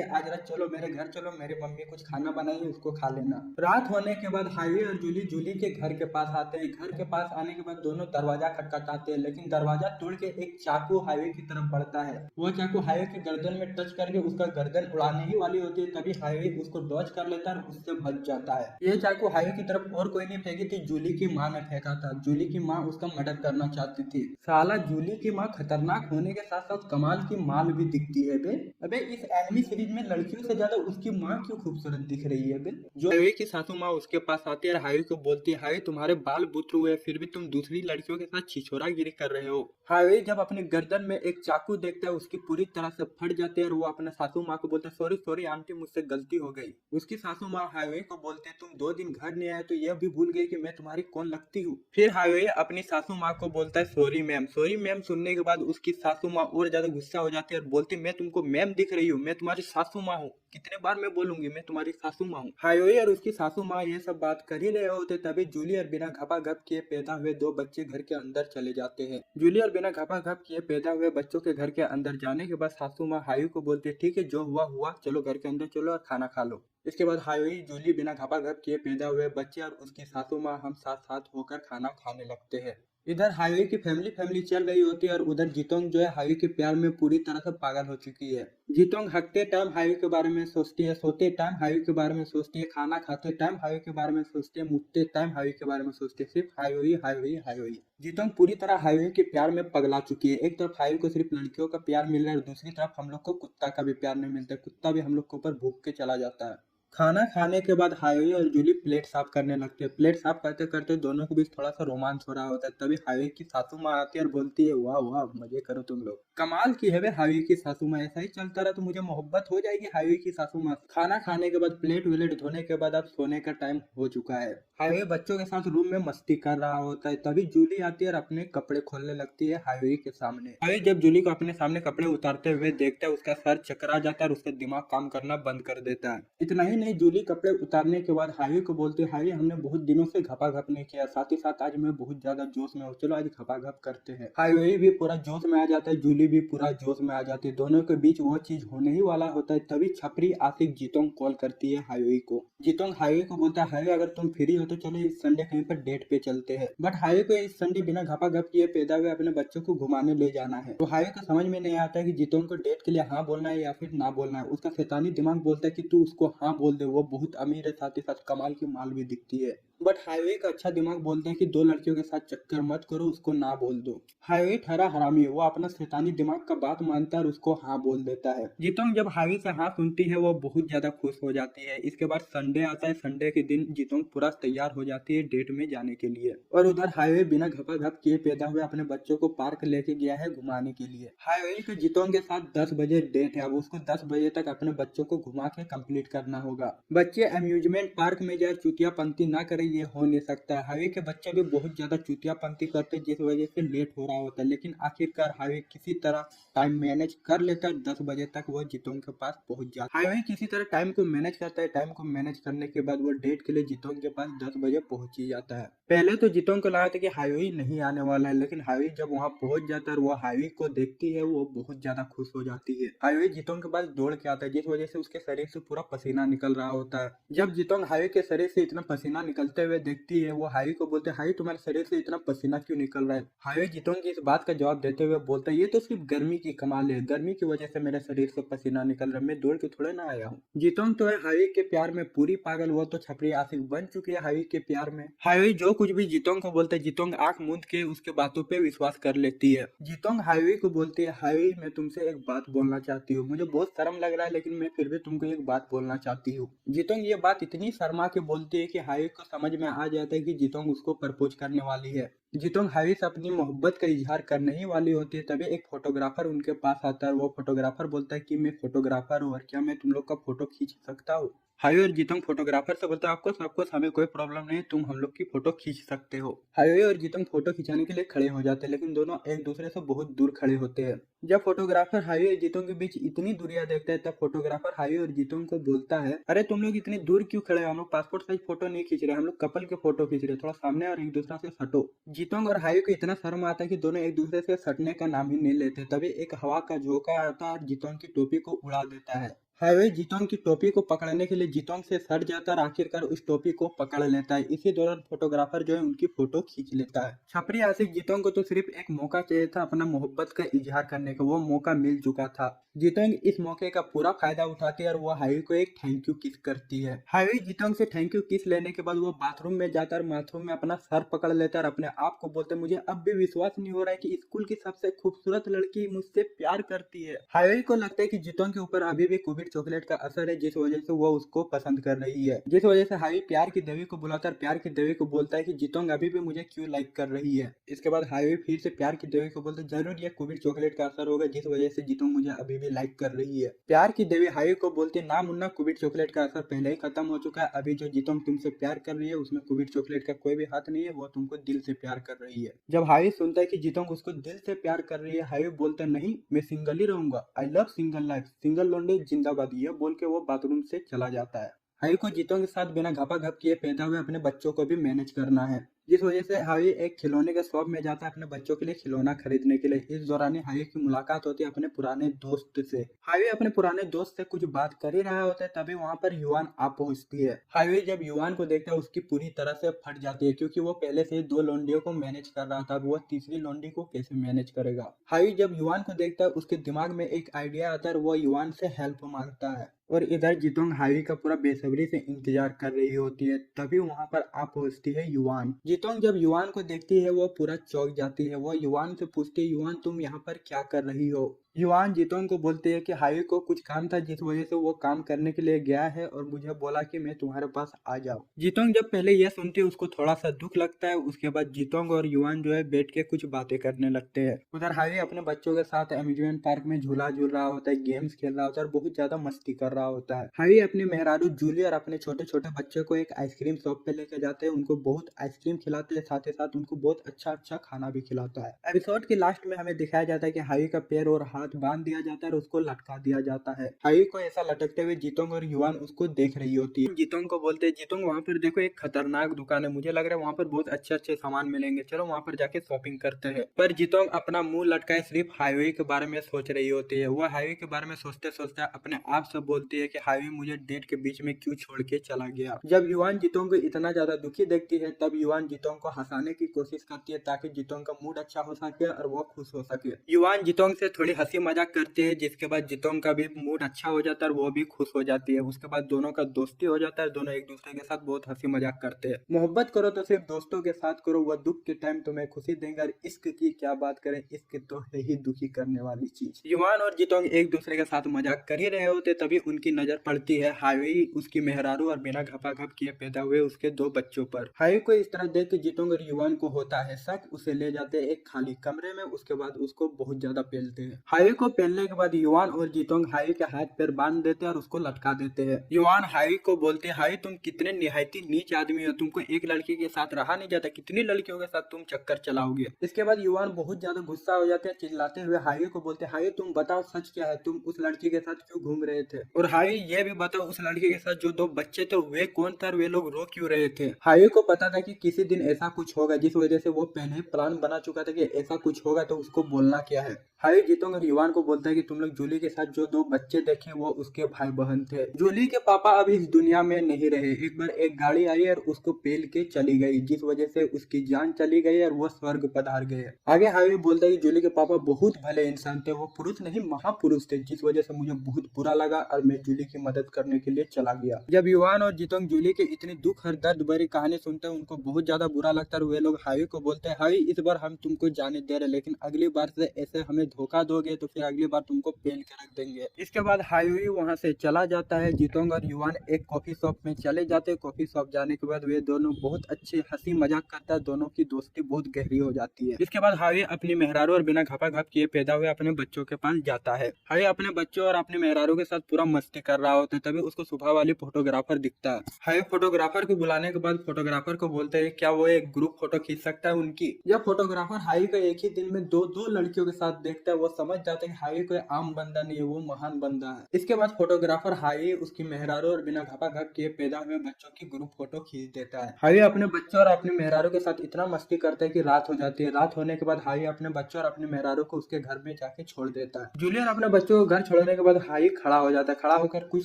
आज रात चलो मेरे घर चलो, मेरी मम्मी कुछ खाना बनाई है उसको खा लेना। रात होने के बाद हाईवे और जूली जूली के घर के पास आते हैं। घर के पास आने के बाद दोनों दरवाजा खटखटाते हैं, लेकिन दरवाजा तोड़ के एक चाकू हाईवे की तरफ बढ़ता है। वो चाकू हाईवे के गर्दन में टच करके उसका गर्दन उड़ाने ही वाली होती है, तभी हाईवे उसको डॉच कर लेता है और उससे बच जाता है। ये चाकू हाईवे की तरफ और कोई नहीं फेंकी थी, जूली की माँ ने फेंका था। जूली की माँ उसका मर्डर करना चाहती थी। साला जूली की माँ खतरनाक होने के साथ साथ कमाल की माल भी दिखती है बे। अबे इस एनिमी सीरीज में लड़कियों से ज्यादा उसकी माँ क्यों खूबसूरत दिख रही है बे। जो हाईवे की सासू माँ उसके पास आती है और हाईवे को बोलती है, हाईवे तुम्हारे बाल बुत्र हुए फिर भी तुम दूसरी लड़कियों के साथ छिछोरागिरी कर रहे हो। हाईवे जब अपने गर्दन में एक चाकू देखता है उसकी पूरी तरह से फट जाती है और वो अपने सासू माँ को बोलता है, सॉरी सॉरी आंटी मुझसे गलती हो गई। उसकी सासू माँ हाईवे को बोलते हैं, तुम 2 दिन घर नहीं आए तो यह भी भूल गई कि मैं तुम्हारी कौन लगती हूँ। फिर हाईवे अपनी सासू माँ को बोलता है, सॉरी मैम। सॉरी मैम सुनने के बाद उसकी सासू माँ और ज्यादा गुस्सा हो जाती है और बोलती, मैं तुमको मैम दिख रही हूँ, मैं तुम्हारी सासू माँ हूँ, कितने बार मैं बोलूंगी मैं तुम्हारी सासू माँ हूँ। हाईवे और उसकी सासू माँ ये सब बात कर ही रहे होते तभी जूली और बिना घपाघप किए पैदा हुए 2 बच्चे घर के अंदर चले जाते हैं। जूली और बिना घपाघप किए पैदा हुए बच्चों के घर के अंदर जाने के बाद सासू माँ हाईवे को बोलती है, ठीक है जो हुआ हुआ, चलो घर के अंदर चलो और खाना खा लो। इसके बाद हाईवे जूली बिना घपाघप किए पैदा हुए बच्चे और उसकी सासू माँ हम साथ साथ होकर खाना खाने लगते हैं। इधर हाईवे की फैमिली फैमिली चल रही होती है और उधर जीतोंग जो है हाईवे के प्यार में पूरी तरह से पागल हो चुकी है। जीतोंग हकते टाइम हाईवे के बारे में सोचती है, सोते टाइम हाईवे के बारे में सोचती है, खाना खाते टाइम हाईवे के बारे में सोचती है, मुतते टाइम हाईवे के बारे में सोचती है, सिर्फ हाईवे हाईवे हाईवे। जीतोंग पूरी तरह हाईवे के प्यार में पगला चुकी है। एक तरफ हाईवे को सिर्फ लड़कियों का प्यार मिल रहा है और दूसरी तरफ हम लोग को कुत्ता का भी प्यार नहीं मिलता है। कुत्ता भी हम लोग के ऊपर भूख के चला जाता है। खाना खाने के बाद हाईवे और जूली प्लेट साफ करने लगते हैं। प्लेट साफ करते करते दोनों के बीच थोड़ा सा रोमांस हो रहा होता है, तभी हाईवे की सासू माँ आती है और बोलती है, वाह वाह मजे करो तुम लोग। कमाल की है वे हाईवे की सासू माँ, ऐसा ही चलता रहा तो मुझे मोहब्बत हो जाएगी हाईवे की सासू माँ। खाना खाने के बाद प्लेट व्लेट धोने के बाद अब सोने का टाइम हो चुका है। हाईवे बच्चों के साथ रूम में मस्ती कर रहा होता है, तभी जूली आती है और अपने कपड़े खोलने लगती है हाईवे के सामने। हाईवे जब जूली को अपने सामने कपड़े उतारते हुए देखता है उसका सर चकरा जाता है और उसका दिमाग काम करना बंद कर देता है। इतना ही नहीं, जूली कपड़े उतारने के बाद हाईवे को बोलते हैं, हाईवे हमने बहुत दिनों से घपाघप नहीं किया, साथ ही साथ आज मैं बहुत ज्यादा जोश में हूँ, चलो आज घपाघप करते हैं। हाईवे भी पूरा जोश में आ जाता है, जूली भी पूरा जोश में आ जाती है। दोनों के बीच वो चीज होने ही वाला होता है, तभी छपरी आशिक जीतोंग कॉल करती है हाईवे को। जीतोंग हाईवे को बोलता है, हाईवे अगर तुम फ्री हो तो चलो इस संडे कहीं पर डेट पे चलते हैं। बट हाईवे को इस संडे बिना घपाघप किए पैदा हुए अपने बच्चों को घुमाने ले जाना है। तो हाईवे को समझ में नहीं आता है कि जीतोंग को डेट के लिए हाँ बोलना है या फिर ना बोलना है। उसका शैतानी दिमाग बोलता है कि तू उसको हाँ बोल दे, वो बहुत अमीर है, साथ ही साथ कमाल की माल भी दिखती है। बट हाईवे का अच्छा दिमाग बोलते हैं कि 2 लड़कियों के साथ चक्कर मत करो, उसको ना बोल दो। हाईवे ठहरा हरामी है, वो अपना शैतानी दिमाग का बात मानता है और उसको हाँ बोल देता है। जीतोंग जब हाईवे से हाँ सुनती है वो बहुत ज्यादा खुश हो जाती है। इसके बाद संडे आता है, संडे के दिन जीतोंग पूरा तैयार हो जाती है डेट में जाने के लिए। और उधर हाईवे बिना घपाघप किए पैदा हुए अपने बच्चों को पार्क लेके गया है घुमाने के लिए। हाईवे के जीतोंग के साथ 10 बजे डेट है, अब उसको 10 बजे तक अपने बच्चों को घुमा के कंप्लीट करना होगा। बच्चे अम्यूजमेंट पार्क में जाए चुतियापंती ना करे, ये हो नहीं सकता है। हाईवे के बच्चे भी बहुत ज्यादा चुतियापंती करते हैं जिस वजह से लेट हो रहा होता है, लेकिन आखिरकार हाईवे किसी तरह टाइम मैनेज कर लेता है। 10 बजे तक वो जीतोंग के पास पहुंच जाता है। हाईवे किसी तरह टाइम को मैनेज करता है। टाइम को मैनेज करने के बाद वो डेट के लिए जीतोंग के पास 10 बजे पहुंच ही जाता है। पहले तो जीतोंग को लगा था कि हाईवे नहीं आने वाला है, लेकिन हाईवे जब वहाँ पहुंच जाता है और वो हाईवे को देखती है वो बहुत ज्यादा खुश हो जाती है। हाईवे जीतोंग के पास दौड़ के आता है जिस वजह से उसके शरीर से पूरा पसीना निकल रहा होता है। जब जीतोंग हाईवे के शरीर से इतना पसीना निकलते करते हुए देखती है वो हाईवे को बोलते हैं हाईवे तुम्हारे शरीर से इतना पसीना क्यों निकल रहा है। हाईवे जितोंग की इस बात का जवाब देते हुए बोलता है ये तो सिर्फ गर्मी की कमाल है, गर्मी की वजह से मेरे शरीर से पसीना निकल रहा है, मैं दौड़ के थोड़े ना आया हूँ। जितोंग तो है हाईवे के प्यार में पूरी पागल, वो तो छपरी आशिक बन चुकी है हाईवे के प्यार में। हाईवे जो कुछ भी जितोंग को बोलते है जितोंग आंख मूंद के उसके बातों पे विश्वास कर लेती है। जितोंग हाईवे को बोलती है हाईवे मैं तुमसे एक बात बोलना चाहती हूँ, मुझे बहुत शर्म लग रहा है लेकिन मैं फिर भी तुमको एक बात बोलना चाहती हूँ। जितोंग ये बात इतनी शर्मा के बोलती है कि हाईवे को समझ में आ जाता है कि जितोंग उसको प्रपोज करने वाली है। जितोंग हाईवे से अपनी मोहब्बत का इजहार करने ही वाली होती है तभी एक फोटोग्राफर उनके पास आता है। वो फोटोग्राफर बोलता है कि मैं फोटोग्राफर हूँ और क्या मैं तुम लोग का फोटो खींच सकता हूँ। हाईवे और जितोंग फोटोग्राफर से बोलता है आपको सबको हमें कोई प्रॉब्लम नहीं, तुम हम लोग की फोटो खींच सकते हो। हाईवे और जितोंग फोटो खिंचाने के लिए खड़े हो जाते हैं लेकिन दोनों एक दूसरे से बहुत दूर खड़े होते हैं। जब फोटोग्राफर हाईवे और जितोंग के बीच इतनी दूरियां देखता है तब फोटोग्राफर हाईवे और जितोंग को बोलता है अरे तुम लोग इतनी दूर क्यों खड़े हो, हम लोग पासपोर्ट साइज फोटो नहीं खींच रहे, हम लोग कपल के फोटो खींच रहे, थोड़ा सामने और एक दूसरे से सटो। जितोंग और हाईवे को इतना शर्म आता है कि दोनों एक दूसरे से सटने का नाम ही नहीं लेते। तभी एक हवा का झोंका आता है और जितोंग की टोपी को उड़ा देता है। हाईवे जितोंग की टोपी को पकड़ने के लिए जितोंग से सट जाता है और आखिरकार उस टोपी को पकड़ लेता है। इसी दौरान फोटोग्राफर जो है उनकी फोटो खींच लेता है। छपरी आशिक जितोंग को तो सिर्फ एक मौका चाहिए था अपना मोहब्बत का इजहार करने का, वो मौका मिल चुका था। जितोंग इस मौके का पूरा फायदा उठाती है और वो हाईवे को एक थैंक यू किस करती है। हाईवे जितोंग से थैंक यू किस लेने के बाद वो बाथरूम में जाता है और बाथरूम में अपना सर पकड़ लेता है और अपने आप को बोलते मुझे अब भी विश्वास नहीं हो रहा है कि स्कूल की सबसे खूबसूरत लड़की मुझसे प्यार करती है। हाईवे को लगता है कि जितोंग के ऊपर अभी भी कुबिर चॉकलेट का असर है जिस वजह से वो उसको पसंद कर रही है, जिस वजह से हाईवे प्यार की देवी को बुलाता है। प्यार की देवी को बोलता है कि जितोंग अभी भी मुझे क्यों लाइक कर रही है। इसके बाद हाईवे फिर से प्यार की देवी को बोलता है जरूर ये कुबिर चॉकलेट का असर होगा जिस वजह से जितोंग मुझे अभी भी लाइक कर रही है। प्यार की देवी हाईवे को बोलती है ना मुन्ना कुबिर चॉकलेट का असर पहले ही खत्म हो चुका है, अभी जो जितोंग तुमसे प्यार कर रही है उसमें कुबिर चॉकलेट का कोई भी हाथ नहीं है, वो तुमको दिल से प्यार कर रही है। जब हाईवे सुनता है कि जितोंग उसको दिल से प्यार कर रही है हाईवे बोलता है नहीं मैं सिंगल ही रहूंगा, I love single life, single लौंडे जिंदाबाद, ये बोल के वो बाथरूम से चला जाता है। हाई को जितोंग के साथ बिना घपाघप किए पैदा हुए अपने बच्चों को भी मैनेज करना है, जिस वजह से हाई एक खिलौने के शॉप में जाता है अपने बच्चों के लिए खिलौना खरीदने के लिए। इस दौरान हाई की मुलाकात होती है अपने पुराने दोस्त से। हाई अपने पुराने दोस्त से कुछ बात कर ही रहा होता है तभी वहाँ पर युवान आ पहुंचती है। हाई जब युवान को देखता है उसकी पूरी तरह से फट जाती है क्योंकि वो पहले से दो लौंडियों को मैनेज कर रहा था, वो तीसरी लौंडी को कैसे मैनेज करेगा। हाई जब युवान को देखता है उसके दिमाग में एक आइडिया आता है और वो युवान से हेल्प मांगता है और इधर जितोंग हाईवे का पूरा बेसब्री से इंतजार कर रही होती है तभी वहां पर आ पहुंचती है युवान। जितोंग जब युवान को देखती है वो पूरा चौंक जाती है। वो युवान से पूछती है युवान तुम यहाँ पर क्या कर रही हो। युवान जितोंग को बोलती है कि हाईवे को कुछ काम था जिस वजह से वो काम करने के लिए गया है और मुझे बोला कि मैं तुम्हारे पास आ जाऊं। जितोंग जब पहले यह सुनती है उसको थोड़ा सा दुख लगता है। उसके बाद जितोंग और युवान जो है बैठ के कुछ बातें करने लगते हैं। उधर हाईवे अपने बच्चों के साथ अम्यूजमेंट पार्क में झूला झूल रहा होता है, गेम्स खेल रहा होता है और बहुत ज्यादा मस्ती कर रहा होता है। हाईवे अपने मेहरारू जूली और अपने छोटे छोटे बच्चों को एक आइसक्रीम शॉप पे लेके जाते हैं, उनको बहुत आइसक्रीम खिलाते हैं, साथ ही साथ उनको बहुत अच्छा अच्छा खाना भी खिलाता है। एपिसोड के लास्ट में हमें दिखाया जाता है कि हाईवे का पैर और हाथ बांध दिया जाता है और उसको लटका दिया जाता है। हाईवे को ऐसा लटकते हुए जितोंग और युवान उसको देख रही होती है। जितोंग को बोलते हैं जितोंग वहाँ पर देखो एक खतरनाक दुकान है, मुझे लग रहा है वहाँ पर बहुत अच्छे अच्छे सामान मिलेंगे, चलो वहाँ पर जाके शॉपिंग करते हैं। पर जितोंग अपना मुंह लटकाए सिर्फ हाईवे के बारे में सोच रही होती है। वो हाईवे के बारे में सोचते सोचते अपने आप से बोलती है कि हाईवे मुझे डेट के बीच में क्यों छोड़ के चला गया। जब युवान जितोंग को इतना ज्यादा दुखी देखती है तब युवान जितोंग को हंसाने की कोशिश करती है ताकि जितोंग का मूड अच्छा हो सके और वो खुश हो सके। युवान जितोंग से थोड़ी हंसी मजाक करती है जिसके बाद जितोंग का भी मूड अच्छा हो जाता है और वो भी खुश हो जाती है। उसके बाद दोनों का दोस्ती हो जाता है, दोनों एक दूसरे के साथ बहुत हंसी मजाक करते हैं। मोहब्बत करो तो सिर्फ दोस्तों के साथ करो, वह दुख के टाइम तुम्हें खुशी देगा। इश्क की क्या बात करें, इश्क तो है ही दुखी करने वाली चीज। युवान और जितोंग एक दूसरे के साथ मजाक कर ही रहे होते तभी उनकी नजर पड़ती है हाईवे उसकी मेहरारू और बिना घपाघप किए पैदा हुए उसके दो बच्चों पर। हाईवे को इस तरह देख के जितोंग और युवान को होता है शक, उसे ले जाते हैं एक खाली कमरे में। उसके बाद उसको बहुत ज्यादा पेलते हैं। हाईवे को पेलने के बाद युवान और जितोंग हाईवे के हाथ पैर बांध देते हैं और उसको लटका देते हैं। युवान हाईवे को बोलते हैं हाईवे तुम कितने निहायती नीच आदमी हो, तुमको एक लड़की के साथ रहा नहीं जाता, कितनी लड़कियों के साथ तुम चक्कर चलाओगे। इसके बाद युवान बहुत ज्यादा गुस्सा हो जाते हैं, चिल्लाते हुए हाईवे को बोलते हैं हाईवे तुम बताओ सच क्या है, तुम उस लड़की के साथ क्यों घूम रहे थे और हाईवे ये भी बताओ उस लड़की के साथ जो दो बच्चे थे वे कौन थे और वे लोग रो क्यों रहे थे। हाईवे को पता था कि किसी दिन ऐसा कुछ होगा जिस वजह से वो पहले प्लान बना चुका था कि ऐसा कुछ होगा तो उसको बोलना क्या है। हाई जीतोंग और युवान को बोलता है कि तुम लोग जूली के साथ जो दो बच्चे देखे वो उसके भाई बहन थे। जूली के पापा अब इस दुनिया में नहीं रहे। एक बार एक गाड़ी आई और उसको पेल के चली गई, जिस वजह से उसकी जान चली गई और वो स्वर्ग पधार गए। आगे हाई बोलता है कि जूली के पापा बहुत भले इंसान थे, वो पुरुष नहीं महापुरुष थे, जिस वजह से मुझे बहुत बुरा लगा और मैं जूली की मदद करने के लिए चला गया। जब युवान और जीतोंग जूली के इतनी दुख और दर्द भरी कहानी सुनते हैं उनको बहुत ज्यादा बुरा लगता है। वे लोग हाई को बोलते हैं, हाई इस बार हम तुमको जाने दे रहे, लेकिन अगली बार से ऐसे हमें धोखा दोगे तो फिर अगली बार तुमको पेल के रख देंगे। इसके बाद हाई वहां से चला जाता है। जीतोंग और युवान एक कॉफी शॉप में चले जाते हैं। कॉफी शॉप जाने के बाद वे दोनों बहुत अच्छे हंसी मजाक करता है, दोनों की दोस्ती बहुत गहरी हो जाती है। इसके बाद हाई अपनी मेहरारू और बिना घपाघप किए पैदा हुए अपने बच्चों के पास जाता है। हाई अपने बच्चों और अपने मेहरारू के साथ पूरा मस्ती कर रहा होता है, तभी उसको सुबह वाली फोटोग्राफर दिखता है। हाई फोटोग्राफर को बुलाने के बाद फोटोग्राफर को बोलते हैं क्या वो एक ग्रुप फोटो खींच सकता है उनकी। जब फोटोग्राफर हाई को एक ही दिन में दो दो लड़कियों के साथ देखता है वो समझ जाता है कि हाई कोई आम बंदा नहीं है, वो महान बंदा है। इसके बाद फोटोग्राफर हाई उसकी मेहरारू और बिना घपाघप किए पैदा हुए बच्चों की ग्रुप फोटो खींच देता है। हाई अपने बच्चों और अपने मेहरारू के साथ इतना मस्ती करता है कि रात हो जाती है। रात होने के बाद हाई अपने बच्चों और अपने मेहरारू को उसके घर में जाके छोड़ देता है। जूलियन अपने बच्चों को घर छोड़ने के बाद हाई खड़ा हो जाता है। खड़ा होकर कुछ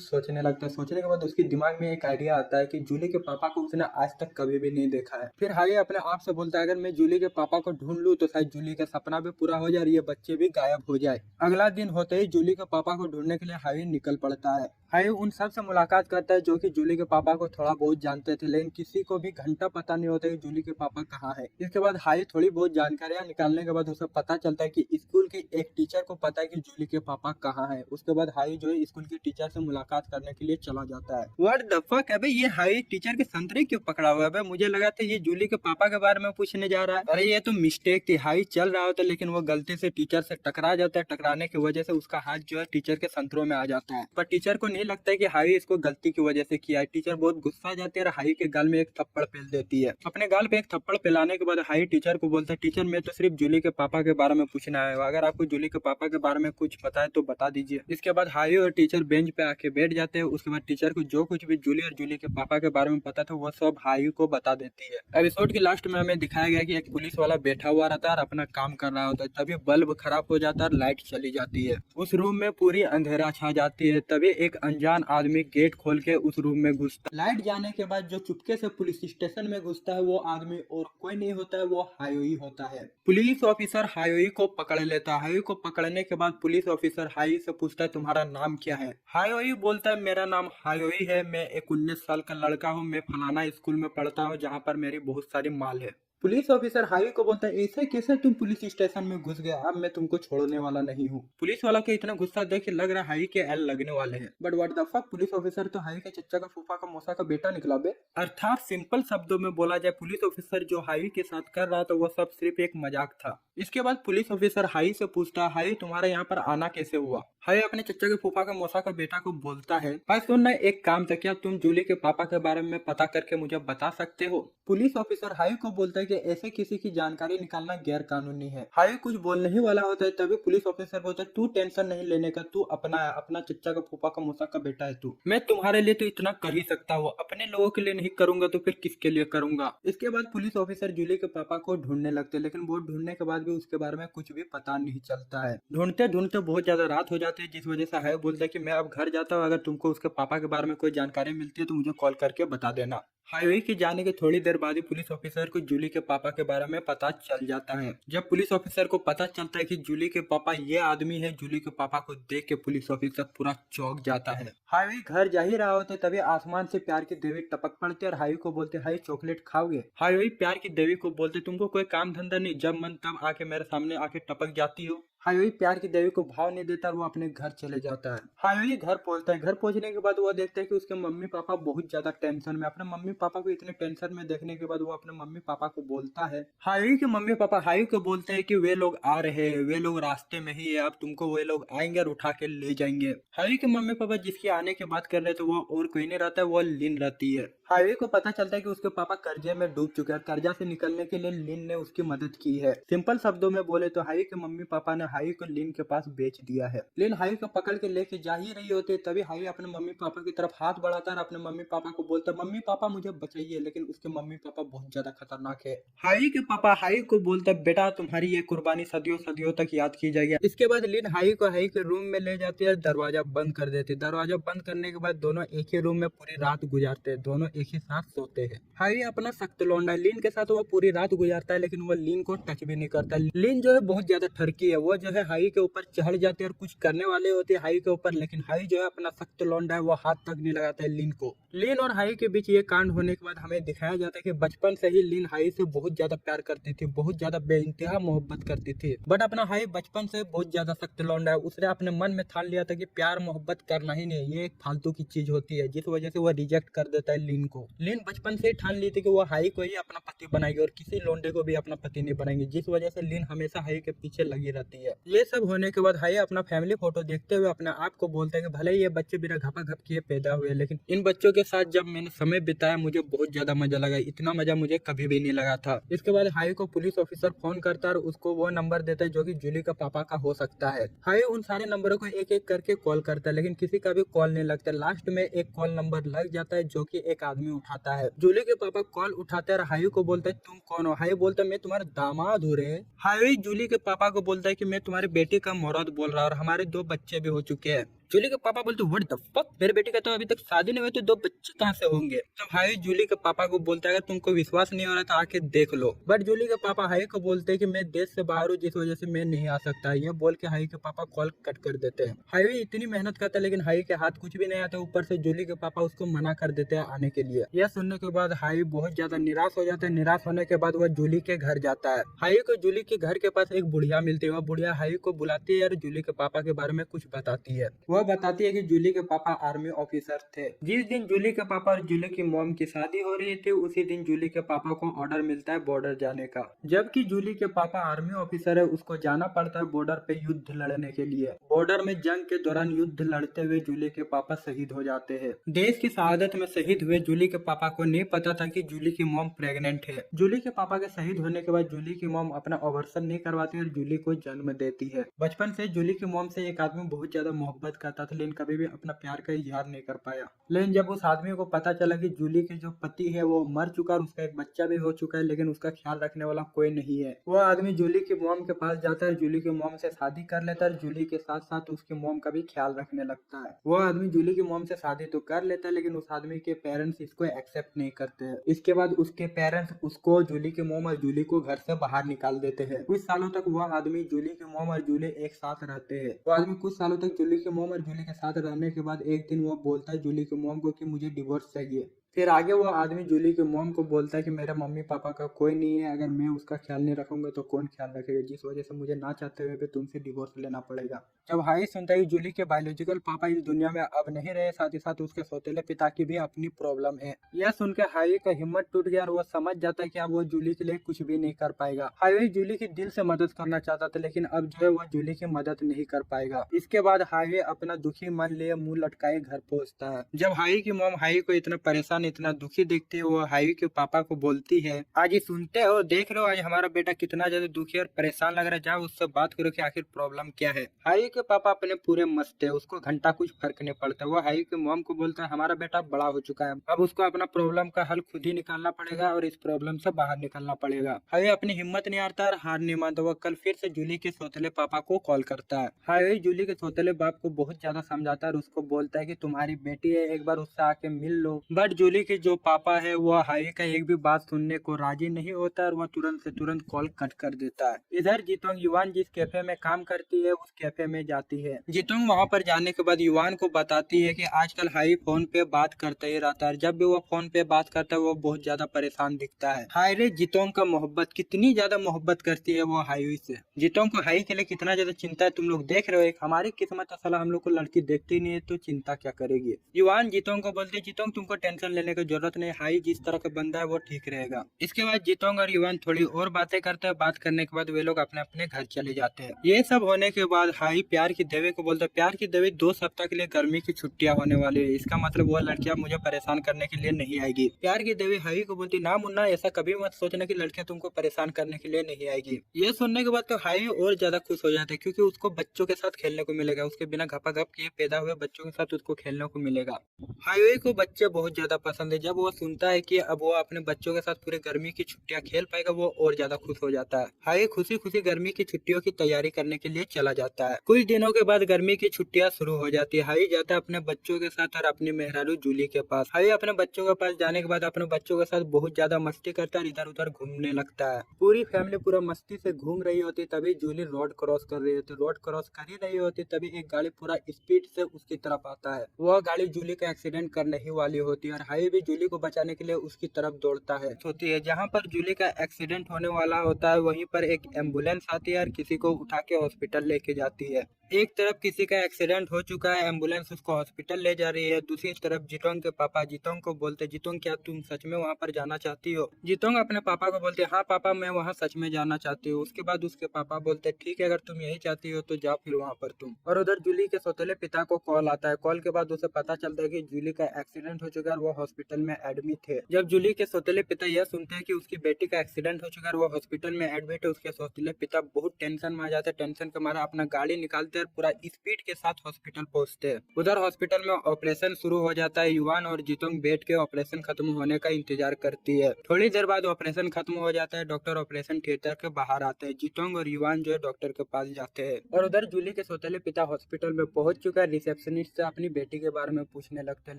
सोचने लगता है। सोचने के बाद उसके दिमाग में एक आइडिया आता है कि जूली के पापा को उसने आज तक कभी भी नहीं देखा है। फिर हाई अपने आप से बोलता है अगर मैं जूली के पापा को ढूंढ लूं तो शायद जूली का सपना भी पूरा हो जाए और ये बच्चे भी गायब हो जाए। अगला दिन होते ही जूली के पापा को ढूंढने के लिए हाई निकल पड़ता है। हाई उन सब से मुलाकात करता है जो कि जूली के पापा को थोड़ा बहुत जानते थे, लेकिन किसी को भी घंटा पता नहीं होता कि जूली के पापा कहाँ है। इसके बाद हाई थोड़ी बहुत जानकारियां निकालने के बाद उसे पता चलता है कि स्कूल की एक टीचर को पता है कि जूली के पापा कहाँ है। उसके बाद हाई जो है स्कूल की टीचर से मुलाकात करने के लिए चला जाता है। व्हाट द फक, अबे ये हाई टीचर के संतरे क्यों पकड़ा हुआ है? मुझे लगा था ये जूली के पापा के बारे में पूछने जा रहा है। अरे ये तो मिस्टेक थी। हाई चल रहा होता लेकिन वो गलती से टीचर से टकरा जाता है। टकराने की वजह से उसका हाथ जो है टीचर के संतरों में आ जाता है, पर टीचर को नहीं लगता है कि हाई इसको गलती की वजह से किया है। टीचर बहुत गुस्सा आ जाती है और हाई के गाल में एक थप्पड़ पेल देती है। अपने गाल पे एक थप्पड़ पिलाने के बाद हाई टीचर को बोलता है टीचर मैं तो सिर्फ जूली के पापा के बारे में पूछना है, अगर आपको जूली के पापा के बारे में कुछ पता है तो बता दीजिए। इसके बाद हाई और टीचर बेंच पे आके बैठ जाते हैं। उसके बाद टीचर को जो कुछ भी जूली और जूली के पापा के बारे में पता था वो सब हाई को बता देती है। एपिसोड के लास्ट में हमें दिखाया गया कि एक पुलिस वाला बैठा हुआ रहता है और अपना काम कर रहा होता है, तभी बल्ब खराब हो जाता है और लाइट चली जाती है। उस रूम में पूरी अंधेरा छा जाती है। तभी एक अनजान आदमी गेट खोल के उस रूम में घुसता है। लाइट जाने के बाद जो चुपके से पुलिस स्टेशन में घुसता है वो आदमी और कोई नहीं होता है, वो हायोई होता है। पुलिस ऑफिसर हायोई को पकड़ लेता है। हायोई को पकड़ने के बाद पुलिस ऑफिसर हाई से पूछता है तुम्हारा नाम क्या है। हायोई बोलता है मेरा नाम हायोई है, मैं एक 19 साल का लड़का हूँ, मैं फलाना स्कूल में पढ़ता हूँ जहाँ पर मेरी बहुत सारी माल है। पुलिस ऑफिसर हाई को बोलता है ऐसे कैसे तुम पुलिस स्टेशन में घुस गया, अब मैं तुमको छोड़ने वाला नहीं हूँ। पुलिस वाला के इतना गुस्सा देख के लग रहा है हाई के एल लगने वाले हैं, but what the fuck, police officer तो हाई के चच्चा का फूफा का मौसा का बेटा निकला बे। अर्थात सिंपल शब्दों में बोला जाए पुलिस ऑफिसर जो हाई के साथ कर रहा था वो सब सिर्फ एक मजाक था। इसके बाद पुलिस ऑफिसर हाई से पूछता है हाई तुम्हारा यहाँ पर आना कैसे हुआ। हाई अपने चच्चा के फूफा का मौसा का बेटा को बोलता है भाई सुनना एक काम था, क्या तुम जूली के पापा के बारे में पता करके मुझे बता सकते हो। पुलिस ऑफिसर हाई को बोलता है कि ऐसे किसी की जानकारी निकालना गैर कानूनी है। हाई कुछ बोलने ही वाला होता है तभी पुलिस ऑफिसर बोलता है तू टेंशन नहीं लेने का, तू अपना चच्चा का फूफा का मौसा का बेटा है तू, मैं तुम्हारे लिए तो इतना कर ही सकता हूँ, अपने लोगों के लिए नहीं करूंगा तो फिर किसके लिए करूंगा। इसके बाद पुलिस ऑफिसर जूली के पापा को ढूंढने लगते, लेकिन वो ढूंढने के बाद भी उसके बारे में कुछ भी पता नहीं चलता है। ढूंढते ढूंढते बहुत ज्यादा रात हो जाती है, जिस वजह से हाई बोलता है कि मैं अब घर जाता हूँ, अगर तुमको उसके पापा के बारे में कोई जानकारी मिलती है तो मुझे कॉल करके बता देना। हाईवे के जाने के थोड़ी देर बाद ही पुलिस ऑफिसर को जूली के पापा के बारे में पता चल जाता है। जब पुलिस ऑफिसर को पता चलता है कि जूली के पापा ये आदमी है, जूली के पापा को देख के पुलिस ऑफिसर पूरा चौंक जाता है। हाईवे घर जा ही रहा होता है तभी आसमान से प्यार की देवी टपक पड़ती है और हाईवे को बोलते हाई चॉकलेट खाओगे। हाईवे प्यार की देवी को बोलते तुमको कोई काम धंधा नहीं, जब मन तब आके मेरे सामने आके टपक जाती हो। हाईवे प्यार की देवी को भाव नहीं देता और वो अपने घर चले जाता है। हाईवे घर पहुंचता है। घर पहुंचने के बाद वो देखता है कि उसके मम्मी पापा बहुत ज्यादा टेंशन में। अपने मम्मी पापा को इतने टेंशन में देखने के बाद वो अपने मम्मी पापा को बोलता है, हाईवे के मम्मी पापा हाईवे को बोलते हैं कि वे लोग आ रहे हैं, वे लोग रास्ते में ही है, अब तुमको वे लोग आएंगे और उठा के ले जाएंगे। हाईवे के मम्मी पापा जिसके आने की बात कर रहे थे वो और कोई नहीं रहता है, वो लिन रहती है। हाईवे को पता चलता है कि उसके पापा कर्जे में डूब चुके हैं। कर्जा से निकलने के लिए लिन ने उसकी मदद की है। सिंपल शब्दों में बोले तो हाईवे के मम्मी पापा ने हाई को लिन के पास बेच दिया है। लिन हाई को पकड़ के लेके जा ही रही होती है, तभी हाई अपने मम्मी पापा की तरफ हाथ बढ़ाता है और अपने मम्मी पापा को बोलता है मम्मी पापा मुझे बचाइए, लेकिन उसके मम्मी पापा बहुत ज्यादा खतरनाक है। हाई के पापा हाई को बोलता है बेटा तुम्हारी ये कुर्बानी सदियों सदियों तक याद की जाएगी। इसके बाद लिन हाई को हाई के रूम में ले जाती है, दरवाजा बंद कर देती है। दरवाजा बंद करने के बाद दोनों एक ही रूम में पूरी रात गुजारते हैं, दोनों एक ही साथ सोते हैं। हाई अपना सख्त लौंडा है, लिन के साथ वो पूरी रात गुजारता है, लेकिन वो लिन को टच भी नहीं करता। लिन जो है बहुत ज्यादा ठरकी है, वो जो है हाई के ऊपर चढ़ जाते हैं और कुछ करने वाले होते हैं हाई के ऊपर, लेकिन हाई जो है अपना सख्त लौंडा है, वो हाथ तक नहीं लगाता है लिन को। लिन और हाई के बीच ये कांड होने के बाद हमें दिखाया जाता है कि बचपन से ही लिन हाई से बहुत ज्यादा प्यार करती थी, बहुत ज्यादा बेइंतहा मोहब्बत करती थी। बट अपना हाई बचपन से बहुत ज्यादा सख्त लौंडा है, उसने अपने मन में ठान लिया था कि प्यार मोहब्बत करना ही नहीं, ये एक फालतू की चीज होती है, जिस वजह से वो रिजेक्ट कर देता है लिन को। लिन बचपन से ही ठान ली थी कि वो हाई को ही अपना पति बनाएगी और किसी लौंडे को भी अपना पति नहीं बनाएंगे, जिस वजह से लिन हमेशा हाई के पीछे लगी रहती है। ये सब होने के बाद हाई अपना फैमिली फोटो देखते हुए अपने आप को बोलते हैं कि भले ये बच्चे बिना घपा घप किए पैदा हुए, लेकिन इन बच्चों के साथ जब मैंने समय बिताया मुझे बहुत ज्यादा मजा लगा, इतना मजा मुझे कभी भी नहीं लगा था। इसके बाद हाई को पुलिस ऑफिसर फोन करता है और उसको वो नंबर देता है जो कि जूली का पापा का हो सकता है। हाई उन सारे नंबरों को एक एक करके कॉल करता है, लेकिन किसी का भी कॉल नहीं लगता। लास्ट में एक कॉल नंबर लग जाता है जो कि एक आदमी उठाता है। जूली के पापा कॉल उठाते हैं और हाई को बोलता है तुम कौन हो? हाई बोलता है मैं तुम्हारा दामाद हो रहे। हाई जूली के पापा को बोलता है कि मैं तुम्हारी बेटी का मौरत बोल रहा और हमारे 2 बच्चे भी हो चुके हैं। जूली के पापा बोलते व्हाट द फक, मेरे बेटी का तो अभी तक शादी नहीं हुई तो 2 बच्चे कहाँ से होंगे? तो हाई जूली के पापा को बोलता है अगर तुमको विश्वास नहीं हो रहा तो आके देख लो। बट जूली के पापा हाई को बोलते हैं कि मैं देश से बाहर हूँ, जिस वजह से मैं नहीं आ सकता। ये बोल के हाई के पापा कॉल कट कर देते हैं। हाई इतनी मेहनत करता है लेकिन हाई के हाथ कुछ भी नहीं आता, ऊपर से जूली के पापा उसको मना कर देते हैं आने के लिए। यह सुनने के बाद हाई बहुत ज्यादा निराश हो जाता है। निराश होने के बाद वह जूली के घर जाता है। हाई को जूली के घर के पास एक बुढ़िया मिलती है, वह बुढ़िया हाई को बुलाती है और जूली के पापा के बारे में कुछ बताती है। वह बताती है कि जूली के पापा आर्मी ऑफिसर थे। जिस दिन जूली के पापा और जूली की मॉम की शादी हो रही थी उसी दिन जूली के पापा को ऑर्डर मिलता है बॉर्डर जाने का। जबकि जूली के पापा आर्मी ऑफिसर है, उसको जाना पड़ता है बॉर्डर पे युद्ध लड़ने के लिए। बॉर्डर में जंग के दौरान युद्ध लड़ते हुए जूली के पापा शहीद हो जाते हैं। देश की शहादत में शहीद हुए जूली के पापा को नहीं पता था कि जूली की मॉम प्रेग्नेंट है। जूली के पापा के शहीद होने के बाद जूली की मॉम अपना ऑपरेशन नहीं करवाती और जूली को जन्म देती है। बचपन से जूली की मॉम से एक आदमी बहुत ज्यादा मोहब्बत करता था, लेकिन कभी भी अपना प्यार का इजहार नहीं कर पाया। लेकिन जब उस आदमी को पता चला कि जूली के जो पति है वो मर चुका और उसका एक बच्चा भी हो चुका है, लेकिन उसका ख्याल रखने वाला कोई नहीं है, वो आदमी जूली की मॉम के पास जाता है, जूली की मॉम से शादी कर लेता है, जूली के साथ साथ उसकी मॉम का भी ख्याल रखने लगता है। वो आदमी जूली की मॉम से शादी तो कर लेता है, लेकिन उस आदमी के पेरेंट्स इसको एक्सेप्ट नहीं करते हैं। इसके बाद उसके पेरेंट्स उसको, जूली की मॉम और जूली को घर से बाहर निकाल देते हैं। कुछ सालों तक वो आदमी, जूली की मॉम और जूली एक साथ रहते हैं। वो आदमी कुछ सालों तक जूली की मॉम और जूली के साथ रहने के बाद एक दिन वो बोलता है जूली की मॉम को कि मुझे डिवोर्स चाहिए। फिर आगे वो आदमी जूली के मॉम को बोलता है कि मेरे मम्मी पापा का कोई नहीं है, अगर मैं उसका ख्याल नहीं रखूंगा तो कौन ख्याल रखेगा, जिस वजह से मुझे ना चाहते हुए भी तुमसे डिवोर्स लेना पड़ेगा। जब हाई सुनता है जूली के बायोलॉजिकल पापा इस दुनिया में अब नहीं रहे, साथ ही साथ उसके सौतेले पिता की भी अपनी प्रॉब्लम है, यह सुनकर हाई का हिम्मत टूट गया और वो समझ जाता है कि अब वो जूली के लिए कुछ भी नहीं कर पाएगा। हाई जूली की दिल से मदद करना चाहता था, लेकिन अब जो है वो जूली की मदद नहीं कर पाएगा। इसके बाद हाई अपना दुखी मन लिए मुंह लटकाए घर पहुंचता है। जब हाई की मॉम हाई को इतना परेशान, इतना दुखी देखती है, वो हाई के पापा को बोलती है आज ही सुनते हो, देख रहे हो आज हमारा बेटा कितना ज्यादा दुखी और परेशान लग रहा है, जाओ उससे बात करो कि आखिर प्रॉब्लम क्या है। हाई के पापा अपने पूरे मस्त है, उसको घंटा कुछ फर्क नहीं पड़ता। वो हाई के मॉम को बोलता है हमारा बेटा बड़ा हो चुका है, अब उसको अपना प्रॉब्लम का हल खुद ही निकालना पड़ेगा और इस प्रॉब्लम से बाहर निकलना पड़ेगा। हाई अपनी हिम्मत नहीं हारता और हार नहीं मानता। वो कल फिर से जूली के सौतेले पापा को कॉल करता है। हाई जूली के सौतेले बाप को बहुत ज्यादा समझाता है और उसको बोलता है कि तुम्हारी बेटी है, एक बार उससे आके मिल लो। बट जूली के जो पापा है वो हाई का एक भी बात सुनने को राजी नहीं होता और वह तुरंत से तुरंत कॉल कट कर देता है। इधर जीतोंग युवान जिस कैफे में काम करती है उस कैफे में जाती है। जीतोंग वहां पर जाने के बाद युवान को बताती है कि आजकल हाई फोन पे बात करते ही रहता है, जब भी वो फोन पे बात करता है वो बहुत ज्यादा परेशान दिखता है। हाई रे जीतोंग का मोहब्बत, कितनी ज्यादा मोहब्बत करती है वो हाई से। जीतोंग को हाई के लिए कितना ज्यादा चिंता है तुम लोग देख रहे हो, एक हमारी किस्मत असल हम लोग को लड़की देखती नहीं है तो चिंता क्या करेगी। युवान जीतोंग को बोलती है जीतोंग तुमको टेंशन लेने की जरूरत नहीं, हाई जिस तरह का बंदा है वो ठीक रहेगा। इसके बाद जितोंग और युवान थोड़ी और बातें करते हैं, बात करने के बाद वे लोग अपने अपने घर चले जाते हैं। ये सब होने के बाद हाई प्यार की देवी को बोलता है, प्यार की देवी 2 सप्ताह के लिए गर्मी की छुट्टियां होने वाली है, इसका मतलब वो लड़कियां मुझे परेशान करने के लिए नहीं आएगी। प्यार की देवी हाई को बोलती, ना मुन्ना ऐसा कभी मत सोचना कि लड़कियां तुमको परेशान करने के लिए नहीं आएगी। ये सुनने के बाद तो हाई और ज्यादा खुश हो जाते हैं, क्योंकि उसको बच्चों के साथ खेलने को मिलेगा, उसके बिना घपाघप किए पैदा हुए बच्चों के साथ उसको खेलने को मिलेगा। हाईवे को बच्चे बहुत ज्यादा पसंद है। जब वो सुनता है कि अब वो अपने बच्चों के साथ पूरे गर्मी की छुट्टियां खेल पाएगा, वो और ज्यादा खुश हो जाता है। हाई खुशी खुशी गर्मी की छुट्टियों की तैयारी करने के लिए चला जाता है। कुछ दिनों के बाद गर्मी की छुट्टियां शुरू हो जाती है। हाई जाता है अपने बच्चों के साथ और अपनी मेहरारू जूली के पास। हाई अपने बच्चों के पास जाने के बाद अपने बच्चों के साथ बहुत ज्यादा मस्ती करता है, इधर उधर घूमने लगता है। पूरी फैमिली पूरा मस्ती से घूम रही होती, तभी जूली रोड क्रॉस कर रही होती। रोड क्रॉस कर ही रही होती तभी एक गाड़ी पूरा स्पीड से उसकी तरफ आता है। वह गाड़ी जूली का एक्सीडेंट करने ही वाली होती है और हाई भी जूली को बचाने के लिए उसकी तरफ दौड़ता है। होती है जहाँ पर जूली का एक्सीडेंट होने वाला होता है, वहीं पर एक एम्बुलेंस आती है और किसी को उठा के हॉस्पिटल लेके जाती है। एक तरफ किसी का एक्सीडेंट हो चुका है, एम्बुलेंस उसको हॉस्पिटल ले जा रही है। दूसरी तरफ जितोंग के पापा जितोंग को बोलते, जितोंग क्या तुम सच में वहाँ पर जाना चाहती हो? जितोंग अपने पापा को बोलते, हाँ पापा मैं वहाँ सच में जाना चाहती हूँ। उसके बाद उसके पापा बोलते, ठीक है अगर तुम यही चाहती हो तो जाओ फिर वहाँ पर तुम। और उधर जूली के सौतेले पिता को कॉल आता है। कॉल के बाद उसे पता चलता है कि जूली का एक्सीडेंट हो चुका है और वो हॉस्पिटल में एडमिट है। जब जूली के सौतेले पिता यह सुनते हैं कि उसकी बेटी का एक्सीडेंट हो चुका है और वो हॉस्पिटल में एडमिट है, उसके सौतेले पिता बहुत टेंशन में आ जाते हैं। टेंशन के मारे अपना गाड़ी निकालते हैं, पूरा स्पीड के साथ हॉस्पिटल पहुंचते हैं। उधर हॉस्पिटल में ऑपरेशन शुरू हो जाता है। युवान और जितोंग बैठ के ऑपरेशन खत्म होने का इंतजार करती है। थोड़ी देर बाद ऑपरेशन खत्म हो जाता है। डॉक्टर ऑपरेशन थिएटर के बाहर आते हैं। जितोंग और युवान जो है डॉक्टर के पास जाते हैं और उधर जूली के सौतेले पिता हॉस्पिटल में पहुंच चुका है। रिसेप्शनिस्ट से अपनी बेटी के बारे में पूछने लगते हैं,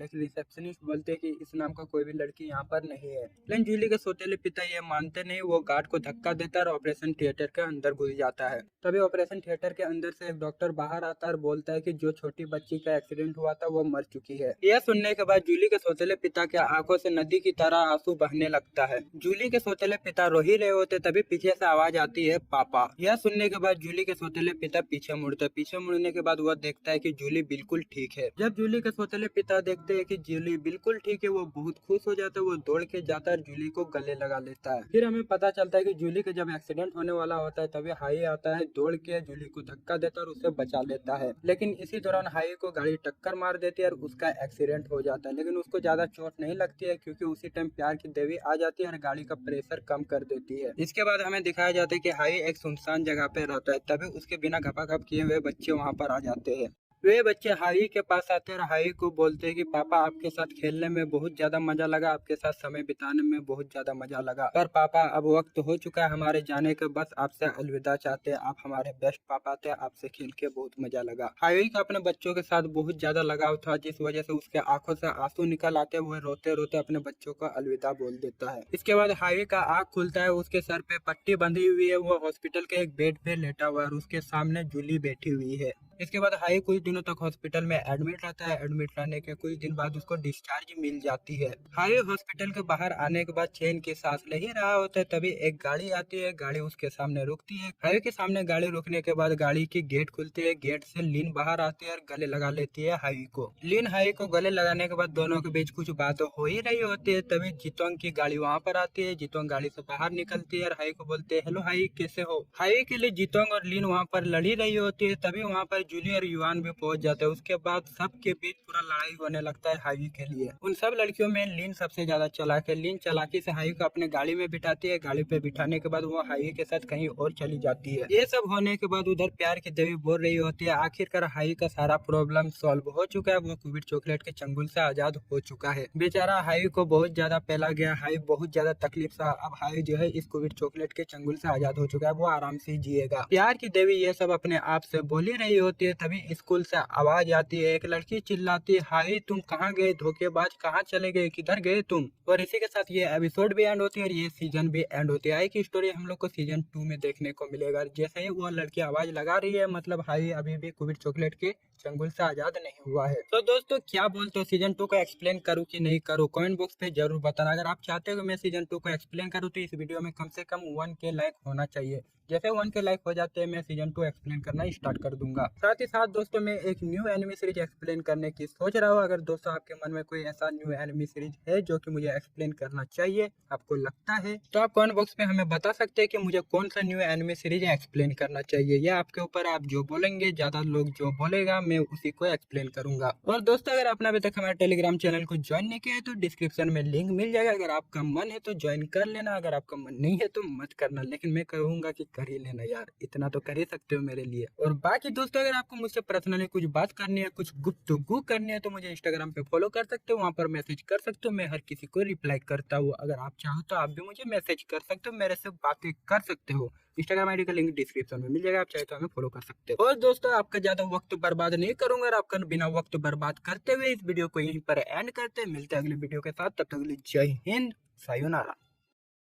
लेकिन रिसेप्शनिस्ट बोलते हैं कि इस नाम का कोई भी लड़की यहाँ पर नहीं है। लेकिन जूली के सौतेले पिता ये मानते नहीं, वो गार्ड को धक्का देता है और ऑपरेशन थिएटर के अंदर घुस जाता है। तभी ऑपरेशन थिएटर के अंदर से एक डॉक्टर बाहर आता है और बोलता है कि जो छोटी बच्ची का एक्सीडेंट हुआ था वो मर चुकी है। यह सुनने के बाद जूली के सौतेले पिता के आंखों से नदी की तरह आंसू बहने लगता है। जूली के सौतेले पिता रो ही रहे होते तभी पीछे से आवाज आती है, पापा। यह सुनने के बाद जूली के सौतेले पिता पीछे मुड़ते। पीछे मुड़ने के बाद वह देखता है कि जूली बिल्कुल ठीक है। जब जूली के सौतेले पिता देखते हैं कि जूली बिल्कुल ठीक है, वो बहुत खुश हो जाता है। वो दौड़ के जाता है, जूली को गले लगा लेता है। फिर हमें पता चलता है कि जूली के जब एक्सीडेंट होने वाला होता है तभी हाई आता है, दौड़ के जूली को धक्का देता है और उसे बचा लेता है। लेकिन इसी दौरान हाई को गाड़ी टक्कर मार देती है और उसका एक्सीडेंट हो जाता है। लेकिन उसको ज्यादा चोट नहीं लगती है, क्योंकि उसी टाइम प्यार की देवी आ जाती है और गाड़ी का प्रेशर कम कर देती है। इसके बाद हमें दिखाया जाता है कि हाई एक सुनसान जगह पे रहता है, तभी उसके बिना घपाघप किए हुए बच्चे वहाँ पर आ जाते हैं। वे बच्चे हाई के पास आते हैं और हाई को बोलते हैं कि पापा आपके साथ खेलने में बहुत ज्यादा मजा लगा, आपके साथ समय बिताने में बहुत ज्यादा मजा लगा, पर पापा अब वक्त हो चुका है हमारे जाने के, बस आपसे अलविदा चाहते हैं। आप हमारे बेस्ट पापा थे, आपसे खेल के बहुत मजा लगा। हाई का अपने बच्चों के साथ बहुत ज्यादा लगाव था, जिस वजह से उसके आंखों से आंसू निकल आते, वो रोते रोते अपने बच्चों को अलविदा बोल देता है। इसके बाद हाई का आँख खुलता है, उसके सर पे पट्टी बंधी हुई है, वो हॉस्पिटल के एक बेड पे लेटा हुआ है और उसके सामने जूली बैठी हुई है। इसके बाद हाई कुछ दिनों तक हॉस्पिटल में एडमिट रहता है। एडमिट रहने के कुछ दिन बाद उसको डिस्चार्ज मिल जाती है। हाई हॉस्पिटल के बाहर आने के बाद चैन की सांस ले ही रहा होता है, तभी एक गाड़ी आती है। गाड़ी उसके सामने रुकती है। हाई के सामने गाड़ी रुकने के बाद गाड़ी की गेट खुलती है। गेट से लीन बाहर आती है और गले लगा लेती है हाई को। लीन हाई को गले लगाने के बाद दोनों के बीच कुछ बात हो ही रही होती है, तभी जितोंग की गाड़ी वहाँ पर आती है। जितोंग गाड़ी से बाहर निकलती है और हाई को बोलते है, हेलो हाई कैसे हो। हाई के लिए जितोंग और लीन वहाँ पर लड़ी रही होती है, तभी वहाँ पर जूली और युवान भी पहुंच जाते हैं। उसके बाद सबके बीच पूरा लड़ाई होने लगता है हाई के लिए। उन सब लड़कियों में लीन सबसे ज्यादा चालाक है। लीन चालाकी से हाई को अपने गाड़ी में बिठाती है। गाड़ी पे बिठाने के बाद वो हाई के साथ कहीं और चली जाती है। ये सब होने के बाद उधर प्यार की देवी बोल रही होती है, आखिरकार हाई का सारा प्रॉब्लम सॉल्व हो चुका है, वो कोविड चॉकलेट के चंगुल से आजाद हो चुका है। बेचारा हाई को बहुत ज्यादा पहला गया, हाई बहुत ज्यादा तकलीफ सा, अब हाई जो है इस कोविड चॉकलेट के चंगुल से आजाद हो चुका है, वो आराम से जिएगा। प्यार की देवी ये सब अपने आप से बोली रही होती है, तभी स्कूल से आवाज आती है। एक लड़की चिल्लाती है, हाई तुम कहाँ गए, धोखेबाज कहाँ चले गए, किधर गए तुम। और इसी के साथ ये एपिसोड भी एंड होती है और ये सीजन भी एंड होती है। हाई की स्टोरी हम लोग को सीजन 2 में देखने को मिलेगा। जैसे ही वो लड़की आवाज लगा रही है, मतलब हाई अभी भी कोविड चॉकलेट के चंगुल से आजाद नहीं हुआ है। तो दोस्तों क्या बोलते हो, सीजन 2 को एक्सप्लेन करूँ कि नहीं करूँ, कमेंट बॉक्स पे जरूर बताना। अगर आप चाहते हो कि मैं सीजन 2 को एक्सप्लेन करूँ तो इस वीडियो में कम से कम 1K लाइक होना चाहिए। जैसे 1K लाइक हो जाते हैं मैं सीजन 2 एक्सप्लेन करना स्टार्ट कर दूंगा। साथ ही साथ दोस्तों मैं एक न्यू एनिमे सीरीज एक्सप्लेन करने की सोच रहा हूँ। अगर दोस्तों आपके मन में कोई ऐसा न्यू एनिमे सीरीज है जो कि मुझे एक्सप्लेन करना चाहिए, आपको लगता है, तो आप कमेंट बॉक्स में हमें बता सकते हैं कि मुझे कौन सा न्यू एनिमे सीरीज एक्सप्लेन करना चाहिए। या आपके ऊपर, आप जो बोलेंगे, ज्यादा लोग जो बोलेगा मैं उसी को एक्सप्लेन करूंगा। और दोस्तों अगर आपने अभी तक हमारे टेलीग्राम चैनल को ज्वाइन नहीं किया है तो डिस्क्रिप्शन में लिंक मिल जाएगा। अगर आपका मन है तो ज्वाइन कर लेना, अगर आपका मन नहीं है तो मत करना, लेकिन मैं कहूंगा कि कर ही लेना यार, इतना तो कर ही सकते हो मेरे लिए। और बाकी दोस्तों अगर आपको मुझसे पर्सनली कुछ बात करनी है, कुछ गुफ्तगू करनी है तो मुझे इंस्टाग्राम पे फॉलो कर सकते हो, वहाँ पर मैसेज कर सकते हो, मैं हर किसी को रिप्लाई करता हूँ। अगर आप चाहो तो आप भी मुझे मैसेज कर सकते हो, मेरे से बातें कर सकते हो। इंस्टाग्राम आईडी का लिंक डिस्क्रिप्शन में मिल जाएगा, आप चाहे तो हमें फॉलो कर सकते हो। और दोस्तों आपका ज्यादा वक्त बर्बाद नहीं करूंगा, और आपका बिना वक्त बर्बाद करते हुए इस वीडियो को यहीं पर एंड करते हैं। मिलते हैं अगले वीडियो के साथ, तब तक के लिए जय हिंद, सायोनारा।